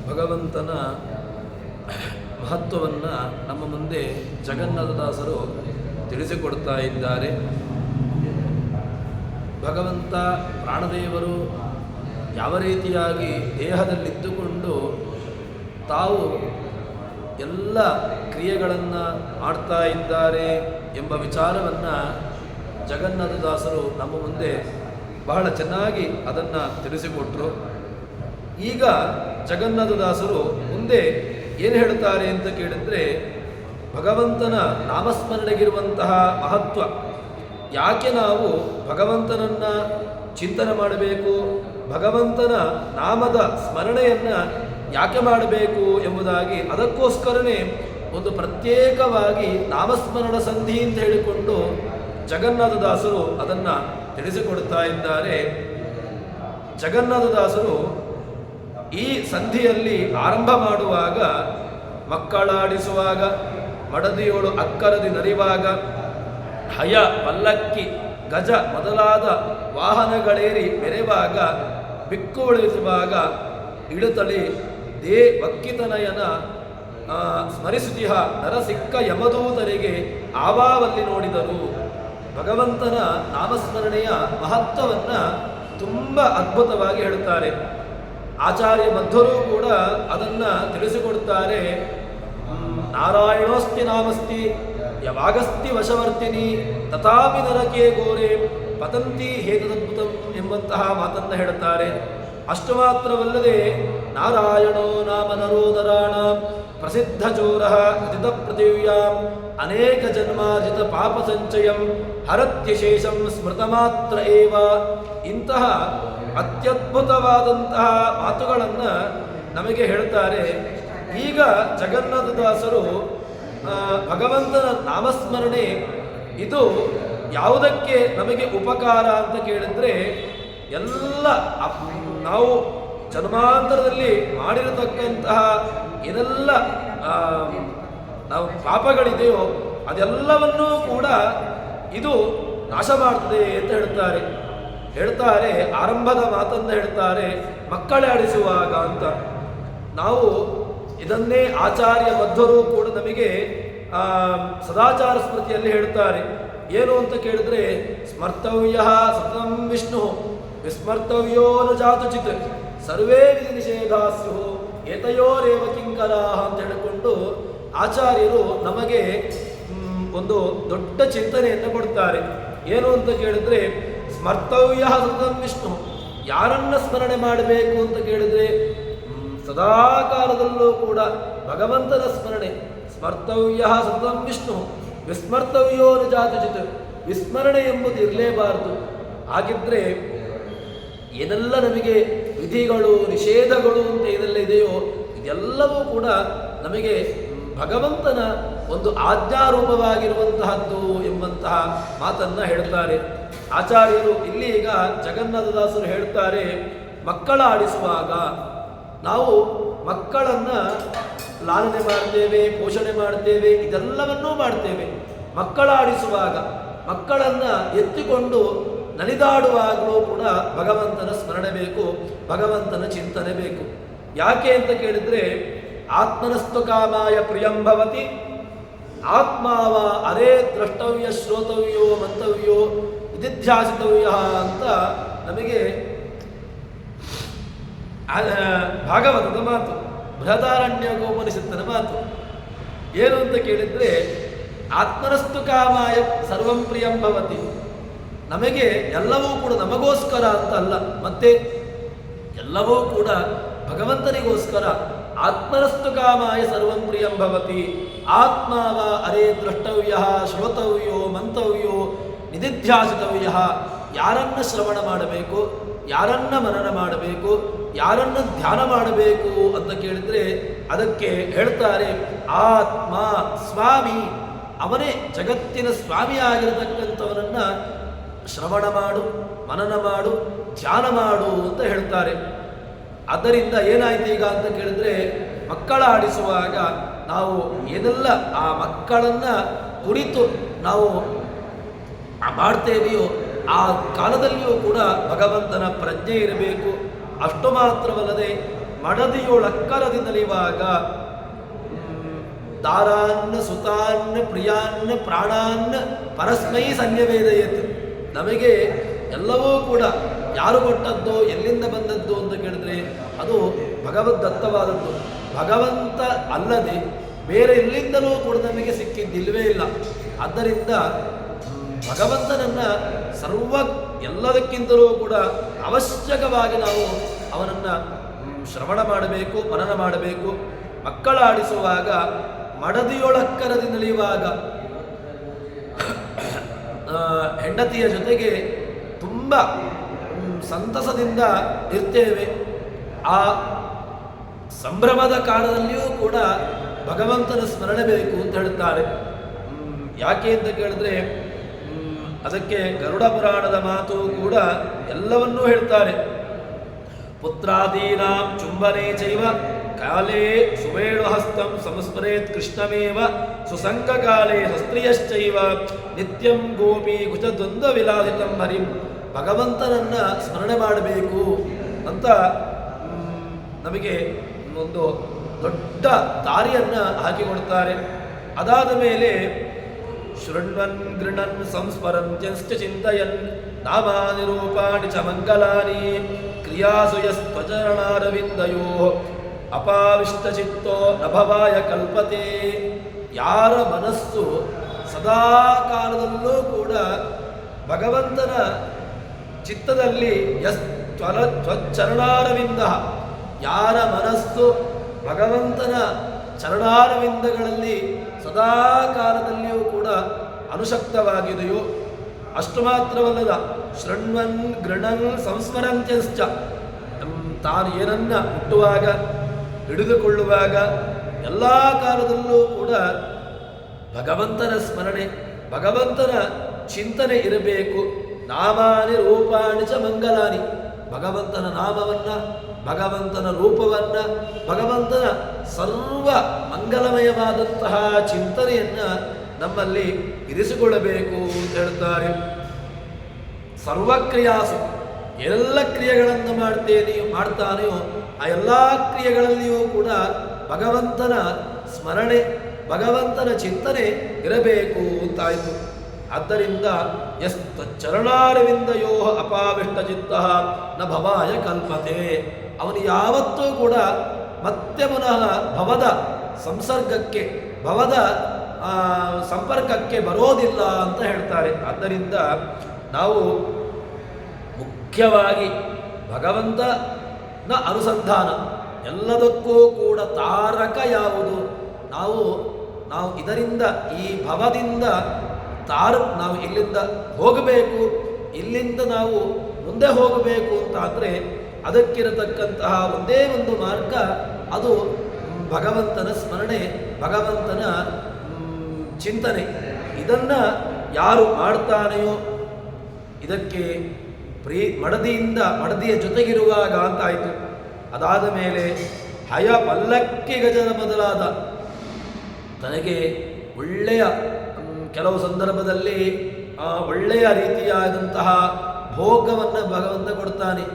ಭಗವಂತನ ಮಹತ್ವವನ್ನು ನಮ್ಮ ಮುಂದೆ ಜಗನ್ನಾಥದಾಸರು ತಿಳಿಸಿಕೊಡ್ತಾ ಇದ್ದಾರೆ. ಭಗವಂತ ಪ್ರಾಣದೇವರು ಯಾವ ರೀತಿಯಾಗಿ ದೇಹದಲ್ಲಿದ್ದುಕೊಂಡು ತಾವು ಎಲ್ಲ ಕ್ರಿಯೆಗಳನ್ನು ಮಾಡ್ತಾ ಇದ್ದಾರೆ ಎಂಬ ವಿಚಾರವನ್ನು ಜಗನ್ನಾಥದಾಸರು ನಮ್ಮ ಮುಂದೆ ಬಹಳ ಚೆನ್ನಾಗಿ ಅದನ್ನು ತಿಳಿಸಿಕೊಟ್ರು. ಈಗ ಜಗನ್ನಾಥದಾಸರು ಮುಂದೆ ಏನು ಹೇಳುತ್ತಾರೆ ಅಂತ ಕೇಳಿದರೆ, ಭಗವಂತನ ನಾಮಸ್ಮರಣೆಗಿರುವಂತಹ ಮಹತ್ವ, ಯಾಕೆ ನಾವು ಭಗವಂತನನ್ನು ಚಿಂತನೆ ಮಾಡಬೇಕು, ಭಗವಂತನ ನಾಮದ ಸ್ಮರಣೆಯನ್ನು ಯಾಕೆ ಮಾಡಬೇಕು ಎಂಬುದಾಗಿ ಅದಕ್ಕೋಸ್ಕರನೇ ಒಂದು ಪ್ರತ್ಯೇಕವಾಗಿ ನಾಮಸ್ಮರಣ ಸಂಧಿ ಅಂತ ಹೇಳಿಕೊಂಡು ಜಗನ್ನಾಥದಾಸರು ಅದನ್ನು ತಿಳಿಸಿಕೊಡ್ತಾ ಇದ್ದಾರೆ. ಜಗನ್ನಾಥದಾಸರು ಈ ಸಂಧಿಯಲ್ಲಿ ಆರಂಭ ಮಾಡುವಾಗ, ಮಕ್ಕಳಾಡಿಸುವಾಗ, ಮಡದಿಯೋಳು ಅಕ್ಕರದಿ ನರಿವಾಗ, ಹಯ ಪಲ್ಲಕ್ಕಿ ಗಜ ಮೊದಲಾದ ವಾಹನಗಳೇರಿ ಮೆರೆವಾಗ, ಬಿಕ್ಕು ಉಳಿಸುವಾಗ, ಇಳುತಳಿ ದೇ ವಕ್ಕಿತನಯನ ಸ್ಮರಿಸುತಿಹ ನರಸಿಕ್ಕ ಯಮದೂತರಿಗೆ ಆವಾವಲ್ಲಿ ನೋಡಿದರು. ಭಗವಂತನ ನಾಮಸ್ಮರಣೆಯ ಮಹತ್ವವನ್ನು ತುಂಬ ಅದ್ಭುತವಾಗಿ ಹೇಳುತ್ತಾರೆ. ಆಚಾರ್ಯ ಮಧ್ವರು ಕೂಡ ಅದನ್ನು ತಿಳಿಸಿಕೊಡ್ತಾರೆ. ನಾರಾಯಣೋಸ್ತಿ ನಾಮಸ್ತಿ ಯವಾಗಸ್ತಿ ವಶವರ್ತಿನಿ ತಥಾಪಿ ನರಕೆ ಗೋರೆ ಪತಂತಿ ಹೇತದದ್ಭುತಂ ಎಂಬಂತಹ ಮಾತನ್ನು ಹೇಳುತ್ತಾರೆ. ಅಷ್ಟು ಮಾತ್ರವಲ್ಲದೆ ನಾರಾಯಣೋ ನಾಮ ನರೋದರಾಣ ಪ್ರಸಿದ್ಧ ಚೋರ ಅಜಿತ ಪೃಥಿವ್ಯಾಂ ಅನೇಕ ಜನ್ಮಾರ್ಜಿತ ಪಾಪ ಸಂಚಯಂ ಹರತ್ಯಶೇಷಂ ಸ್ಮೃತ ಮಾತ್ರ ಏವ, ಇಂತಹ ಅತ್ಯದ್ಭುತವಾದಂತಹ ಮಾತುಗಳನ್ನು ನಮಗೆ ಹೇಳ್ತಾರೆ. ಈಗ ಜಗನ್ನಾಥದಾಸರು ಭಗವಂತನ ನಾಮಸ್ಮರಣೆ ಇದು ಯಾವುದಕ್ಕೆ ನಮಗೆ ಉಪಕಾರ ಅಂತ ಕೇಳಿದ್ರೆ, ಎಲ್ಲ ನಾವು ಜನ್ಮಾಂತರದಲ್ಲಿ ಮಾಡಿರತಕ್ಕಂತಹ ಏನೆಲ್ಲ ನಾವು ಪಾಪಗಳಿದೆಯೋ ಅದೆಲ್ಲವನ್ನೂ ಕೂಡ ಇದು ನಾಶ ಮಾಡ್ತದೆ ಅಂತ ಹೇಳ್ತಾರೆ. ಆರಂಭದ ಮಾತನ್ನು ಹೇಳ್ತಾರೆ, ಮಕ್ಕಳಾಡಿಸುವಾಗ ಅಂತ. ನಾವು ಇದನ್ನೇ ಆಚಾರ್ಯ ಮಧ್ವರು ಕೂಡ ನಮಗೆ ಸದಾಚಾರ ಸ್ಮೃತಿಯಲ್ಲಿ ಹೇಳ್ತಾರೆ. ಏನು ಅಂತ ಕೇಳಿದ್ರೆ, ಸ್ಮರ್ತವ್ಯ ಸತತಂ ವಿಷ್ಣು ವಿಸ್ಮರ್ತವ್ಯೋ ನ ಜಾತುಚಿತ್ ಸರ್ವೇ ವಿಧಿ ನಿಷೇಧಾಸ್ಯು ಏತಯೋರೇವ ಕಿಂಕರಾಹ ಅಂತ ಹೇಳಿಕೊಂಡು ಆಚಾರ್ಯರು ನಮಗೆ ಒಂದು ದೊಡ್ಡ ಚಿಂತನೆಯನ್ನು ಕೊಡ್ತಾರೆ. ಏನು ಅಂತ ಕೇಳಿದ್ರೆ, ಸ್ಮರ್ತವ್ಯ ಸತತಂ ವಿಷ್ಣು, ಯಾರನ್ನ ಸ್ಮರಣೆ ಮಾಡಬೇಕು ಅಂತ ಕೇಳಿದ್ರೆ ಸದಾ ಕಾಲದಲ್ಲೂ ಕೂಡ ಭಗವಂತನ ಸ್ಮರಣೆ. ಸ್ಮರ್ತವ್ಯ ಸತತಂ ವಿಷ್ಣು ವಿಸ್ಮರ್ತವ್ಯೋ ನ ಜಾತುಚಿತ್, ವಿಸ್ಮರಣೆ ಎಂಬುದು ಇರಲೇಬಾರದು. ಹಾಗಿದ್ರೆ ಏನೆಲ್ಲ ನಮಗೆ ವಿಧಿಗಳು ನಿಷೇಧಗಳು ಅಂತ ಏನೆಲ್ಲ ಇದೆಯೋ ಇದೆಲ್ಲವೂ ಕೂಡ ನಮಗೆ ಭಗವಂತನ ಒಂದು ಆಜ್ಞಾರೂಪವಾಗಿರುವಂತಹದ್ದು ಎಂಬಂತಹ ಮಾತನ್ನು ಹೇಳ್ತಾರೆ ಆಚಾರ್ಯರು. ಇಲ್ಲಿ ಈಗ ಜಗನ್ನಾಥದಾಸರು ಹೇಳ್ತಾರೆ, ಮಕ್ಕಳ ಆಡಿಸುವಾಗ ನಾವು ಮಕ್ಕಳನ್ನು ಲಾಲನೆ ಮಾಡ್ತೇವೆ, ಪೋಷಣೆ ಮಾಡ್ತೇವೆ, ಇದೆಲ್ಲವನ್ನೂ ಮಾಡ್ತೇವೆ. ಮಕ್ಕಳ ಆಡಿಸುವಾಗ, ಮಕ್ಕಳನ್ನು ಎತ್ತಿಕೊಂಡು ನಲಿದಾಡುವಾಗಲೂ ಕೂಡ ಭಗವಂತನ ಸ್ಮರಣೆ ಬೇಕು, ಭಗವಂತನ ಚಿಂತನೆ ಬೇಕು. ಯಾಕೆ ಅಂತ ಕೇಳಿದರೆ, ಆತ್ಮನಸ್ತು ಕಾಮಾಯ ಪ್ರಿಯಂಭವತಿ ಆತ್ಮಾವ ಅರೇ ದ್ರಷ್ಟವ್ಯ ಶ್ರೋತವ್ಯೋ ಮಂತವ್ಯೋ ನಿಧಿಧ್ಯಾಸಿತವ್ಯ ಅಂತ ನಮಗೆ ಭಾಗವತದ ಮಾತು, ಬೃಹದಾರಣ್ಯಕೋಪನಿಷತ್ತಿನ ಮಾತು. ಏನು ಅಂತ ಕೇಳಿದರೆ, ಆತ್ಮನಸ್ತು ಕಾಮಾಯ ಸರ್ವಂ ಪ್ರಿಯಂಭವತಿ, ನಮಗೆ ಎಲ್ಲವೂ ಕೂಡ ನಮಗೋಸ್ಕರ ಅಂತ ಅಲ್ಲ, ಮತ್ತೆ ಎಲ್ಲವೂ ಕೂಡ ಭಗವಂತನಿಗೋಸ್ಕರ. ಆತ್ಮನಸ್ತು ಕಾಮಾಯ ಸರ್ವಂ ಪ್ರಿಯಂ ಭವತಿ ಆತ್ಮಾವ ಅರೇ ದ್ರಷ್ಟವ್ಯ ಶ್ರೋತವ್ಯೋ ಮಂತವ್ಯೋ ನಿಧಿಧ್ಯಾಸಿತವ್ಯ, ಯಾರನ್ನ ಶ್ರವಣ ಮಾಡಬೇಕು, ಯಾರನ್ನ ಮನನ ಮಾಡಬೇಕು, ಯಾರನ್ನ ಧ್ಯಾನ ಮಾಡಬೇಕು ಅಂತ ಕೇಳಿದರೆ ಅದಕ್ಕೆ ಹೇಳ್ತಾರೆ, ಆತ್ಮ ಸ್ವಾಮಿ, ಅವನೇ ಜಗತ್ತಿನ ಸ್ವಾಮಿಯಾಗಿರತಕ್ಕಂಥವನನ್ನ ಶ್ರವಣ ಮಾಡು, ಮನನ ಮಾಡು, ಧ್ಯಾನ ಮಾಡು ಅಂತ ಹೇಳ್ತಾರೆ. ಆದ್ದರಿಂದ ಏನಾಯ್ತು ಈಗ ಅಂತ ಕೇಳಿದ್ರೆ, ಮಕ್ಕಳ ಆಡಿಸುವಾಗ ನಾವು ಏನೆಲ್ಲ ಆ ಮಕ್ಕಳನ್ನು ಕುರಿತು ನಾವು ಮಾಡ್ತೇವೆಯೋ ಆ ಕಾಲದಲ್ಲಿಯೂ ಕೂಡ ಭಗವಂತನ ಪ್ರಜ್ಞೆ ಇರಬೇಕು. ಅಷ್ಟು ಮಾತ್ರವಲ್ಲದೆ ಮಡದಿಯೊಳಕ್ಕರದಿ ನಲಿವಾಗ ದಾರಾನ್ನ ಸುತಾನ್ನ ಪ್ರಿಯಾನ್ನ ಪ್ರಾಣಾನ್ನ ಪರಸ್ಮೈ ಸನ್ಯವೇದಯತ್. ನಮಗೆ ಎಲ್ಲವೂ ಕೂಡ ಯಾರು ಕೊಟ್ಟದ್ದು, ಎಲ್ಲಿಂದ ಬಂದದ್ದು ಅಂತ ಕೇಳಿದ್ರೆ ಅದು ಭಗವದ್ದತ್ತವಾದದ್ದು. ಭಗವಂತ ಅಲ್ಲದೆ ಬೇರೆ ಎಲ್ಲಿಂದಲೂ ಕೂಡ ನಮಗೆ ಸಿಕ್ಕಿದ್ದಿಲ್ವೇ ಇಲ್ಲ. ಆದ್ದರಿಂದ ಭಗವಂತನನ್ನು ಎಲ್ಲದಕ್ಕಿಂತಲೂ ಕೂಡ ಅವಶ್ಯಕವಾಗಿ ನಾವು ಅವನನ್ನು ಶ್ರವಣ ಮಾಡಬೇಕು, ಮನನ ಮಾಡಬೇಕು. ಮಕ್ಕಳಾಡಿಸುವಾಗ ಮಡದಿಯೊಳಕ್ಕರದಿ ನಲಿಯುವಾಗ ಹೆಂಡತಿಯ ಜೊತೆಗೆ ತುಂಬ ಸಂತಸದಿಂದ ಇರ್ತೇವೆ. ಆ ಸಂಭ್ರಮದ ಕಾಲದಲ್ಲಿಯೂ ಕೂಡ ಭಗವಂತನ ಸ್ಮರಣೆ ಬೇಕು ಅಂತ ಹೇಳುತ್ತಾರೆ. ಯಾಕೆ ಅಂತ ಕೇಳಿದ್ರೆ ಅದಕ್ಕೆ ಗರುಡ ಪುರಾಣದ ಮಾತು ಕೂಡ ಎಲ್ಲವನ್ನೂ ಹೇಳ್ತಾರೆ. ಪುತ್ರಾದೀನಾಂ ಚುಂಬನೆ ಚೈವ ಕಾಲೇ ಸುವೇಣುಹಸ್ತಂ ಸಂಸ್ಮರೇತ್ ಕೃಷ್ಣಮೇವ ಸುಸಂಗಕಾಲೇ ಸಸ್ತ್ರಿಯಶ್ಚೈವ ನಿತ್ಯಂ ಗೋಪಿ ಕುಚದ್ವಂದ್ವ ವಿಲಾಸಿತಂ ಹರಿಂ. ಭಗವಂತನನ್ನ ಸ್ಮರಣೆ ಮಾಡಬೇಕು ಅಂತ ನಮಗೆ ಒಂದು ದೊಡ್ಡ ದಾರಿಯನ್ನು ಹಾಕಿಕೊಡ್ತಾರೆ. ಅದಾದ ಮೇಲೆ ಶೃಣ್ವನ್ ಗೃಣನ್ ಸಂಸ್ಮರಂತ್ಯಶ್ಚ ಚಿಂತಯನ್ ನಾಮಾನಿ ರೂಪಾಣಿ ಚ ಮಂಗಲಾನಿ ಕ್ರಿಯಾಸು ಯಸ್ತ್ವಚರಣಾರವಿಂದಯೋ ಅಪಾವಿಷ್ಟಚಿತ್ತೋ ನಭವಾಯ ಕಲ್ಪತೆ. ಯಾರ ಮನಸ್ಸು ಸದಾ ಕಾಲದಲ್ಲೂ ಕೂಡ ಭಗವಂತನ ಚಿತ್ತದಲ್ಲಿ ತ್ವಚ್ಚರಣಾರವಿಂದ, ಯಾರ ಮನಸ್ಸು ಭಗವಂತನ ಚರಣಾರವಿಂದಗಳಲ್ಲಿ ಸದಾ ಕಾಲದಲ್ಲಿಯೂ ಕೂಡ ಅನುಶಕ್ತವಾಗಿದೆಯೋ ಅಷ್ಟು ಮಾತ್ರವಲ್ಲದ ಶೃಣ್ವನ್ ಗೃಣನ್ ಸಂಸ್ಮರಂತ್ಯಶ್ಚ, ತಾನು ಏನನ್ನ ಹುಟ್ಟುವಾಗ ಹಿಡಿದುಕೊಳ್ಳುವಾಗ ಎಲ್ಲ ಕಾಲದಲ್ಲೂ ಕೂಡ ಭಗವಂತನ ಸ್ಮರಣೆ, ಭಗವಂತನ ಚಿಂತನೆ ಇರಬೇಕು. ನಾಮಾನಿ ರೂಪಾಣಿ ಚ ಮಂಗಲಾನಿ, ಭಗವಂತನ ನಾಮವನ್ನ, ಭಗವಂತನ ರೂಪವನ್ನ, ಭಗವಂತನ ಸರ್ವ ಮಂಗಲಮಯವಾದಂತಹ ಚಿಂತನೆಯನ್ನ ನಮ್ಮಲ್ಲಿ ಇರಿಸಿಕೊಳ್ಳಬೇಕು ಅಂತ ಹೇಳ್ತಾರೆ. ಸರ್ವಕ್ರಿಯಾಸು, ಎಲ್ಲ ಕ್ರಿಯೆಗಳನ್ನು ಮಾಡ್ತಾನೆಯೋ ಆ ಎಲ್ಲ ಕ್ರಿಯೆಗಳಲ್ಲಿಯೂ ಕೂಡ ಭಗವಂತನ ಸ್ಮರಣೆ, ಭಗವಂತನ ಚಿಂತನೆ ಇರಬೇಕು ಅಂತಾಯಿತು. ಆದ್ದರಿಂದ ಚರಣಾರವಿಂದಯೋ ಅಪಾವಿಷ್ಟಚಿತ್ತ ನ ಭವಾಯ ಕಲ್ಪತೆ. ಅವನು ಯಾವತ್ತೂ ಕೂಡ ಮತ್ತೆ ಪುನಃ ಭವದ ಸಂಸರ್ಗಕ್ಕೆ, ಭವದ ಸಂಪರ್ಕಕ್ಕೆ ಬರೋದಿಲ್ಲ ಅಂತ ಹೇಳ್ತಾರೆ. ಆದ್ದರಿಂದ ನಾವು ಮುಖ್ಯವಾಗಿ ಭಗವಂತನ ಅನುಸಂಧಾನ, ಎಲ್ಲದಕ್ಕೂ ಕೂಡ ತಾರಕ ಯಾವುದು, ನಾವು ಇದರಿಂದ ಈ ಭವದಿಂದ ನಾವು ಇಲ್ಲಿಂದ ಹೋಗಬೇಕು, ಇಲ್ಲಿಂದ ನಾವು ಮುಂದೆ ಹೋಗಬೇಕು ಅಂತ ಅಂದರೆ ಅದಕ್ಕಿರತಕ್ಕಂತಹ ಒಂದೇ ಒಂದು ಮಾರ್ಗ, ಅದು ಭಗವಂತನ ಸ್ಮರಣೆ, ಭಗವಂತನ ಚಿಂತನೆ. ಇದನ್ನು ಯಾರು ಮಾಡ್ತಾನೆಯೋ ಇದಕ್ಕೆ ಮಡದಿಯ ಜೊತೆಗಿರುವಾಗ ಅಂತಾಯಿತು. ಅದಾದ ಮೇಲೆ ಹಯ ಪಲ್ಲಕ್ಕಿ ಗಜನ ಮೊದಲಾದ ತನಗೆ ಒಳ್ಳೆಯ, ಕೆಲವು ಸಂದರ್ಭದಲ್ಲಿ ಒಳ್ಳೆಯ ರೀತಿಯಾದಂತಹ ಭೋಗವನ್ನು ಭಗವಂತ ಕೊಡ್ತಾನೆ.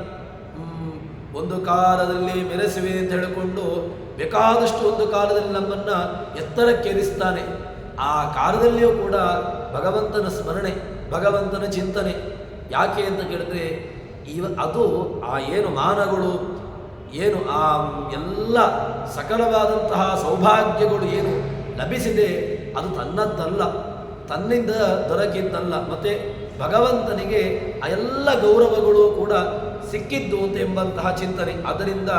ಒಂದು ಕಾಲದಲ್ಲಿ ಮೆರೆಸುವೆ ಅಂತ ಹೇಳಿಕೊಂಡು ಬೇಕಾದಷ್ಟು ಒಂದು ಕಾಲದಲ್ಲಿ ನಮ್ಮನ್ನು ಎತ್ತರಕ್ಕೇರಿಸ್ತಾನೆ. ಆ ಕಾಲದಲ್ಲಿಯೂ ಕೂಡ ಭಗವಂತನ ಸ್ಮರಣೆ, ಭಗವಂತನ ಚಿಂತನೆ. ಯಾಕೆ ಅಂತ ಕೇಳಿದ್ರೆ ಅದು ಆ ಏನು ಮಾನಗಳು, ಏನು ಆ ಎಲ್ಲ ಸಕಲವಾದಂತಹ ಸೌಭಾಗ್ಯಗಳು ಏನು ಲಭಿಸಿದೆ ಅದು ತನ್ನದ್ದಲ್ಲ, ತನ್ನಿಂದ ದೊರಕಿದ್ದಲ್ಲ. ಮತ್ತು ಭಗವಂತನಿಗೆ ಆ ಎಲ್ಲ ಗೌರವಗಳು ಕೂಡ ಸಿಕ್ಕಿದ್ದು ಅಂತ ಎಂಬಂತಹ ಚಿಂತನೆ. ಆದ್ದರಿಂದ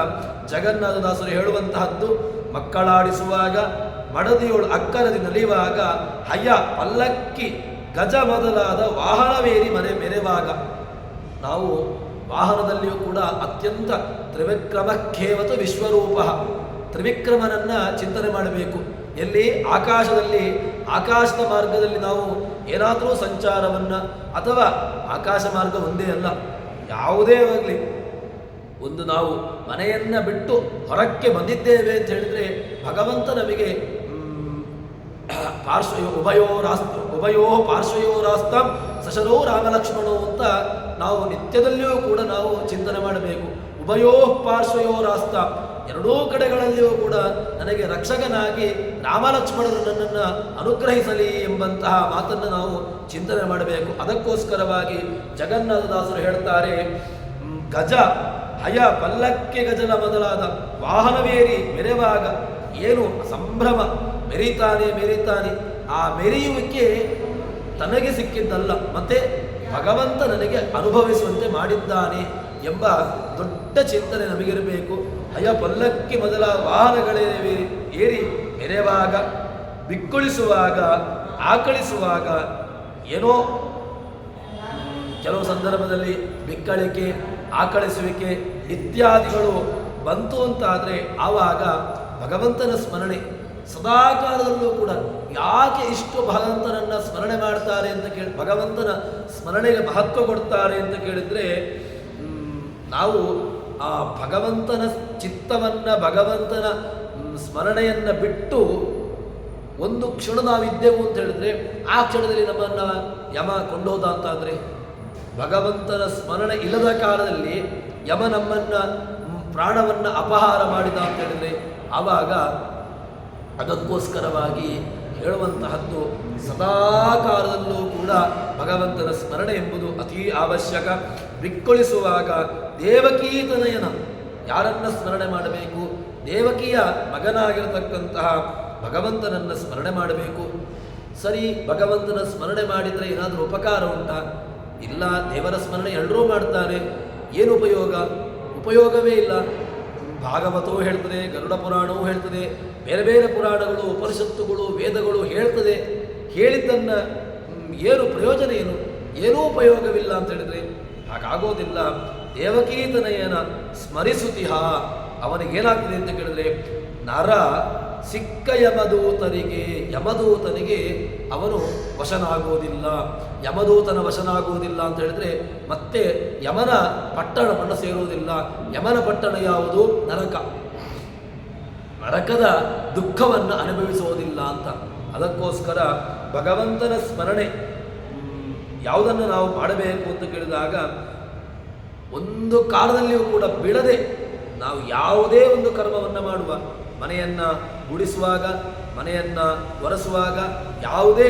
ಜಗನ್ನಾಥದಾಸರು ಹೇಳುವಂತಹದ್ದು, ಮಕ್ಕಳಾಡಿಸುವಾಗ ಮಡದಿಯೋಳು ಅಕ್ಕರದಿ ನಲಿಯುವಾಗ ಹಯ ಪಲ್ಲಕ್ಕಿ ಗಜ ಮೊದಲಾದ ವಾಹನವೇರಿ ಮೆರೆವಾಗ. ನಾವು ವಾಹನದಲ್ಲಿಯೂ ಕೂಡ ಅತ್ಯಂತ ತ್ರಿವಿಕ್ರಮಕ್ಕೇವತು ವಿಶ್ವರೂಪ, ತ್ರಿವಿಕ್ರಮನನ್ನ ಚಿಂತನೆ ಮಾಡಬೇಕು. ಎಲ್ಲಿ ಆಕಾಶದಲ್ಲಿ, ಆಕಾಶದ ಮಾರ್ಗದಲ್ಲಿ ನಾವು ಏನಾದರೂ ಸಂಚಾರವನ್ನು, ಅಥವಾ ಆಕಾಶ ಮಾರ್ಗ ಒಂದೇ ಅಲ್ಲ, ಯಾವುದೇ ಆಗಲಿ ಒಂದು ನಾವು ಮನೆಯನ್ನು ಬಿಟ್ಟು ಹೊರಕ್ಕೆ ಬಂದಿದ್ದೇವೆ ಅಂತ ಹೇಳಿದರೆ ಭಗವಂತ ನಮಗೆ ಉಭಯೋ ಪಾರ್ಶ್ವಯೋರಾಸ್ತಂ ಸಶರೋ ರಾಮಲಕ್ಷ್ಮಣೋ ಅಂತ ನಾವು ನಿತ್ಯದಲ್ಲಿಯೂ ಕೂಡ ನಾವು ಚಿಂತನೆ ಮಾಡಬೇಕು. ಉಭಯೋ ಪಾರ್ಶ್ವಯೋರಾಸ್ತ, ಎರಡೂ ಕಡೆಗಳಲ್ಲಿಯೂ ಕೂಡ ನನಗೆ ರಕ್ಷಕನಾಗಿ ರಾಮಲಕ್ಷ್ಮಣರು ನನ್ನನ್ನು ಅನುಗ್ರಹಿಸಲಿ ಎಂಬಂತಹ ಮಾತನ್ನು ನಾವು ಚಿಂತನೆ ಮಾಡಬೇಕು. ಅದಕ್ಕೋಸ್ಕರವಾಗಿ ಜಗನ್ನಾಥದಾಸರು ಹೇಳ್ತಾರೆ, ಗಜ ಹಯ ಪಲ್ಲಕ್ಕಿ ಗಜಲ ಮೊದಲಾದ ವಾಹನವೇರಿ ಮೆರೆವಾಗ ಏನು ಸಂಭ್ರಮ, ಮೆರೀತಾನೆ. ಆ ಮೆರೆಯುವಿಕೆ ತನಗೆ ಸಿಕ್ಕಿದ್ದಲ್ಲ, ಮತ್ತೆ ಭಗವಂತ ನನಗೆ ಅನುಭವಿಸುವಂತೆ ಮಾಡಿದ್ದಾನೆ ಎಂಬ ದೊಡ್ಡ ಚಿಂತನೆ ನಮಗಿರಬೇಕು. ಹಯ ಪಲ್ಲಕ್ಕಿ ಮೊದಲ ವಾಹನಗಳೇ ಏರಿ ಮೆರೆವಾಗ, ಬಿಕ್ಕುಳಿಸುವಾಗ, ಆಕಳಿಸುವಾಗ, ಏನೋ ಕೆಲವು ಸಂದರ್ಭದಲ್ಲಿ ಬಿಕ್ಕಳಿಕೆ, ಆಕಳಿಸುವಿಕೆ ಇತ್ಯಾದಿಗಳು ಬಂತು ಅಂತಾದರೆ ಆವಾಗ ಭಗವಂತನ ಸ್ಮರಣೆ ಸದಾಕಾಲದಲ್ಲೂ ಕೂಡ. ಯಾಕೆ ಇಷ್ಟು ಭಗವಂತನನ್ನು ಸ್ಮರಣೆ ಮಾಡ್ತಾರೆ ಅಂತ ಭಗವಂತನ ಸ್ಮರಣೆಗೆ ಮಹತ್ವ ಕೊಡ್ತಾರೆ ಅಂತ ಕೇಳಿದರೆ, ನಾವು ಆ ಭಗವಂತನ ಚಿತ್ತವನ್ನು, ಭಗವಂತನ ಸ್ಮರಣೆಯನ್ನು ಬಿಟ್ಟು ಒಂದು ಕ್ಷಣ ನಾವಿದ್ದೆವು ಅಂತ ಹೇಳಿದ್ರೆ ಆ ಕ್ಷಣದಲ್ಲಿ ನಮ್ಮನ್ನು ಯಮ ಕೊಂಡೋದ ಅಂತಾದರೆ, ಭಗವಂತನ ಸ್ಮರಣೆ ಇಲ್ಲದ ಕಾಲದಲ್ಲಿ ಯಮ ನಮ್ಮನ್ನು ಪ್ರಾಣವನ್ನು ಅಪಹಾರ ಮಾಡಿದ ಅಂತ ಹೇಳಿದರೆ ಆವಾಗ ಅದಕ್ಕೋಸ್ಕರವಾಗಿ ಹೇಳುವಂತಹದ್ದು ಸದಾಕಾಲದಲ್ಲೂ ಕೂಡ ಭಗವಂತನ ಸ್ಮರಣೆ ಎಂಬುದು ಅತೀ ಅವಶ್ಯಕ. ಬಿಕ್ಕಳಿಸುವಾಗ ದೇವಕೀತನಯನ, ಯಾರನ್ನು ಸ್ಮರಣೆ ಮಾಡಬೇಕು? ದೇವಕಿಯ ಮಗನಾಗಿರತಕ್ಕಂತಹ ಭಗವಂತನನ್ನು ಸ್ಮರಣೆ ಮಾಡಬೇಕು. ಸರಿ, ಭಗವಂತನ ಸ್ಮರಣೆ ಮಾಡಿದರೆ ಏನಾದರೂ ಉಪಕಾರ ಉಂಟಾ? ಇಲ್ಲ. ದೇವರ ಸ್ಮರಣೆ ಎಲ್ಲರೂ ಮಾಡ್ತಾರೆ, ಏನು ಉಪಯೋಗ? ಉಪಯೋಗವೇ ಇಲ್ಲ. ಭಾಗವತವೂ ಹೇಳ್ತದೆ, ಗರುಡ ಪುರಾಣವೂ ಹೇಳ್ತದೆ, ಬೇರೆ ಬೇರೆ ಪುರಾಣಗಳು, ಉಪನಿಷತ್ತುಗಳು, ವೇದಗಳು ಹೇಳ್ತದೆ. ಹೇಳಿದ್ದನ್ನು ಏನು ಪ್ರಯೋಜನ, ಏನೂ ಉಪಯೋಗವಿಲ್ಲ ಅಂತ ಹೇಳಿದರೆ ಹಾಗಾಗೋದಿಲ್ಲ. ದೇವಕೀತನಯನ ಸ್ಮರಿಸುತಿಹ, ಅವನಿಗೇನಾಗ್ತದೆ ಅಂತ ಕೇಳಿದ್ರೆ, ನರ ಸಿಕ್ಕ ಯಮದೂತನಿಗೆ ಅವನು ವಶನಾಗುವುದಿಲ್ಲ. ಯಮದೂತನ ವಶನಾಗುವುದಿಲ್ಲ ಅಂತ ಹೇಳಿದ್ರೆ ಮತ್ತೆ ಯಮನ ಪಟ್ಟಣವನ್ನು ಸೇರುವುದಿಲ್ಲ. ಯಮನ ಪಟ್ಟಣ ಯಾವುದು? ನರಕ. ನರಕದ ದುಃಖವನ್ನು ಅನುಭವಿಸುವುದಿಲ್ಲ ಅಂತ. ಅದಕ್ಕೋಸ್ಕರ ಭಗವಂತನ ಸ್ಮರಣೆ ಯಾವುದನ್ನು ನಾವು ಮಾಡಬೇಕು ಅಂತ ಕೇಳಿದಾಗ, ಒಂದು ಕಾಲದಲ್ಲಿಯೂ ಕೂಡ ಬಿಡದೆ ನಾವು ಯಾವುದೇ ಒಂದು ಕರ್ಮವನ್ನು ಮಾಡುವ, ಮನೆಯನ್ನು ಗುಡಿಸುವಾಗ, ಮನೆಯನ್ನು ಒರೆಸುವಾಗ, ಯಾವುದೇ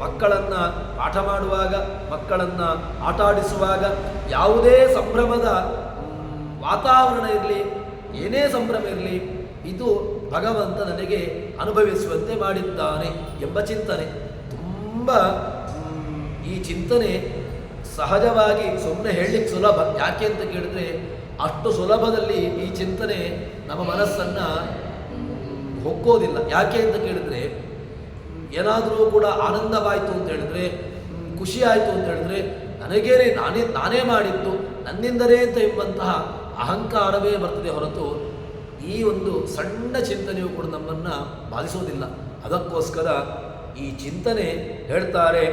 ಮಕ್ಕಳನ್ನು ಪಾಠ ಮಾಡುವಾಗ, ಮಕ್ಕಳನ್ನು ಆಟ ಆಡಿಸುವಾಗ, ಯಾವುದೇ ಸಂಭ್ರಮದ ವಾತಾವರಣ ಇರಲಿ, ಏನೇ ಸಂಭ್ರಮ ಇರಲಿ, ಇದು ಭಗವಂತ ನನಗೆ ಅನುಭವಿಸುವಂತೆ ಮಾಡಿದ್ದಾನೆ ಎಂಬ ಚಿಂತನೆ. ತುಂಬ ಈ ಚಿಂತನೆ ಸಹಜವಾಗಿ ಸುಮ್ಮನೆ ಹೇಳಲಿಕ್ಕೆ ಸುಲಭ. ಯಾಕೆ ಅಂತ ಕೇಳಿದ್ರೆ, ಅಷ್ಟು ಸುಲಭದಲ್ಲಿ ಈ ಚಿಂತನೆ ನಮ್ಮ ಮನಸ್ಸನ್ನು ಹೊಕ್ಕೋದಿಲ್ಲ. ಯಾಕೆ ಅಂತ ಕೇಳಿದ್ರೆ, ಏನಾದರೂ ಕೂಡ ಆನಂದವಾಯಿತು ಅಂತ ಹೇಳಿದ್ರೆ, ಖುಷಿ ಆಯಿತು ಅಂತ ಹೇಳಿದ್ರೆ, ನನಗೇನೆ ನಾನೇ ಮಾಡಿದ್ದು, ನನ್ನಿಂದಲೇ ಅಂತ ಎಂಬಂತಹ ಅಹಂಕಾರವೇ ಬರ್ತದೆ ಹೊರತು ಈ ಒಂದು ಸಣ್ಣ ಚಿಂತನೆಯು ಕೂಡ ನಮ್ಮನ್ನು ಬಾಧಿಸೋದಿಲ್ಲ. ಅದಕ್ಕೋಸ್ಕರ ಈ ಚಿಂತನೆ ಹೇಳ್ತಾರೆ,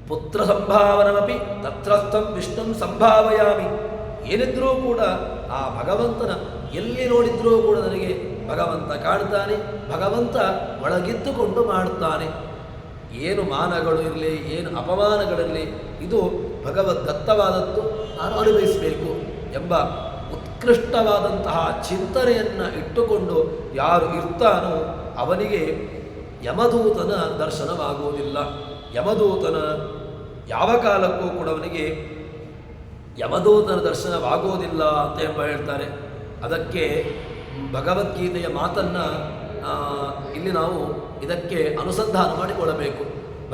ಪುತ್ರ ಸಂಭಾವನಮಪಿ ತತ್ರಸ್ಥಂ ವಿಷ್ಣುಂ ಸಂಭಾವಯಾಮಿ. ಏನಿದ್ರೂ ಕೂಡ ಆ ಭಗವಂತನ ಎಲ್ಲಿ ನೋಡಿದ್ರೂ ಕೂಡ ನನಗೆ ಭಗವಂತ ಕಾಣ್ತಾನೆ, ಭಗವಂತ ಒಳಗಿದ್ದುಕೊಂಡು ಮಾಡ್ತಾನೆ. ಏನು ಮಾನಗಳು ಇರಲಿ, ಏನು ಅಪಮಾನಗಳಿರಲಿ, ಇದು ಭಗವದ್ದತ್ತವಾದದ್ದು, ನಾನು ಅನುಭವಿಸಬೇಕು ಎಂಬ ಉತ್ಕೃಷ್ಟವಾದಂತಹ ಚಿಂತನೆಯನ್ನು ಇಟ್ಟುಕೊಂಡು ಯಾರು ಇರ್ತಾನೋ ಅವನಿಗೆ ಯಮದೂತನ ದರ್ಶನವಾಗುವುದಿಲ್ಲ. ಯಮದೂತನ ಯಾವ ಕಾಲಕ್ಕೂ ಕೂಡ ಅವನಿಗೆ ಯಮದೂತನ ದರ್ಶನವಾಗುವುದಿಲ್ಲ ಅಂತ ಹೇಳ್ತಾರೆ. ಅದಕ್ಕೆ ಭಗವದ್ಗೀತೆಯ ಮಾತನ್ನು ಇಲ್ಲಿ ನಾವು ಇದಕ್ಕೆ ಅನುಸಂಧಾನ ಮಾಡಿಕೊಳ್ಳಬೇಕು.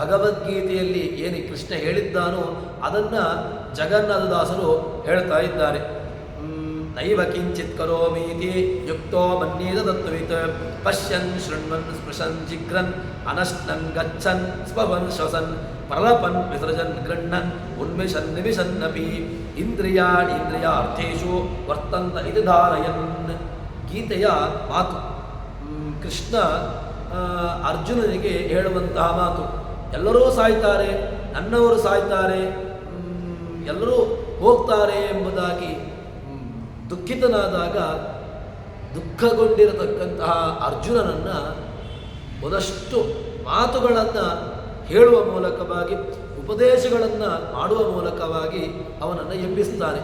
ಭಗವದ್ಗೀತೆಯಲ್ಲಿ ಏನು ಕೃಷ್ಣ ಹೇಳಿದ್ದಾನೋ ಅದನ್ನು ಜಗನ್ನಾಥದಾಸರು ಹೇಳ್ತಾ ಇದ್ದಾರೆ. ನೈವ ಕಿಂಚಿತ್ ಕರೋಮೀತಿ ಯುಕ್ತೋ ಮನ್ಯೇದ ತತ್ವವಿತ್ ಪಶ್ಯನ್ ಶೃಣ್ವನ್ ಸ್ಪೃಶನ್ ಜಿಘ್ರನ್ ಅನಶ್ನನ್ ಗಚ್ಚನ್ ಸ್ವವನ್ ಶ್ವಸನ್ ಪ್ರಲಪನ್ ವಿಸೃಜನ್ ಗೃಹ್ಣನ್ ಉನ್ಮಿಷನ್ ನಿಮಿಷನ್ನಪಿ ಇಂದ್ರಿಯಾರ್ಥೇಷು ವರ್ತಂತ ಇದು ಧಾರಯನ್. ಗೀತೆಯ ಮಾತು, ಕೃಷ್ಣ ಅರ್ಜುನನಿಗೆ ಹೇಳುವಂತಹ ಮಾತು. ಎಲ್ಲರೂ ಸಾಯ್ತಾರೆ, ನನ್ನವರು ಸಾಯ್ತಾರೆ, ಎಲ್ಲರೂ ಹೋಗ್ತಾರೆ ಎಂಬುದಾಗಿ ದುಃಖಿತನಾದಾಗ ದುಃಖಗೊಂಡಿರತಕ್ಕಂತಹ ಅರ್ಜುನನನ್ನು ಒಂದಷ್ಟು ಮಾತುಗಳನ್ನು ಹೇಳುವ ಮೂಲಕವಾಗಿ, ಉಪದೇಶಗಳನ್ನು ಮಾಡುವ ಮೂಲಕವಾಗಿ ಅವನನ್ನು ಎಬ್ಬಿಸ್ತಾನೆ.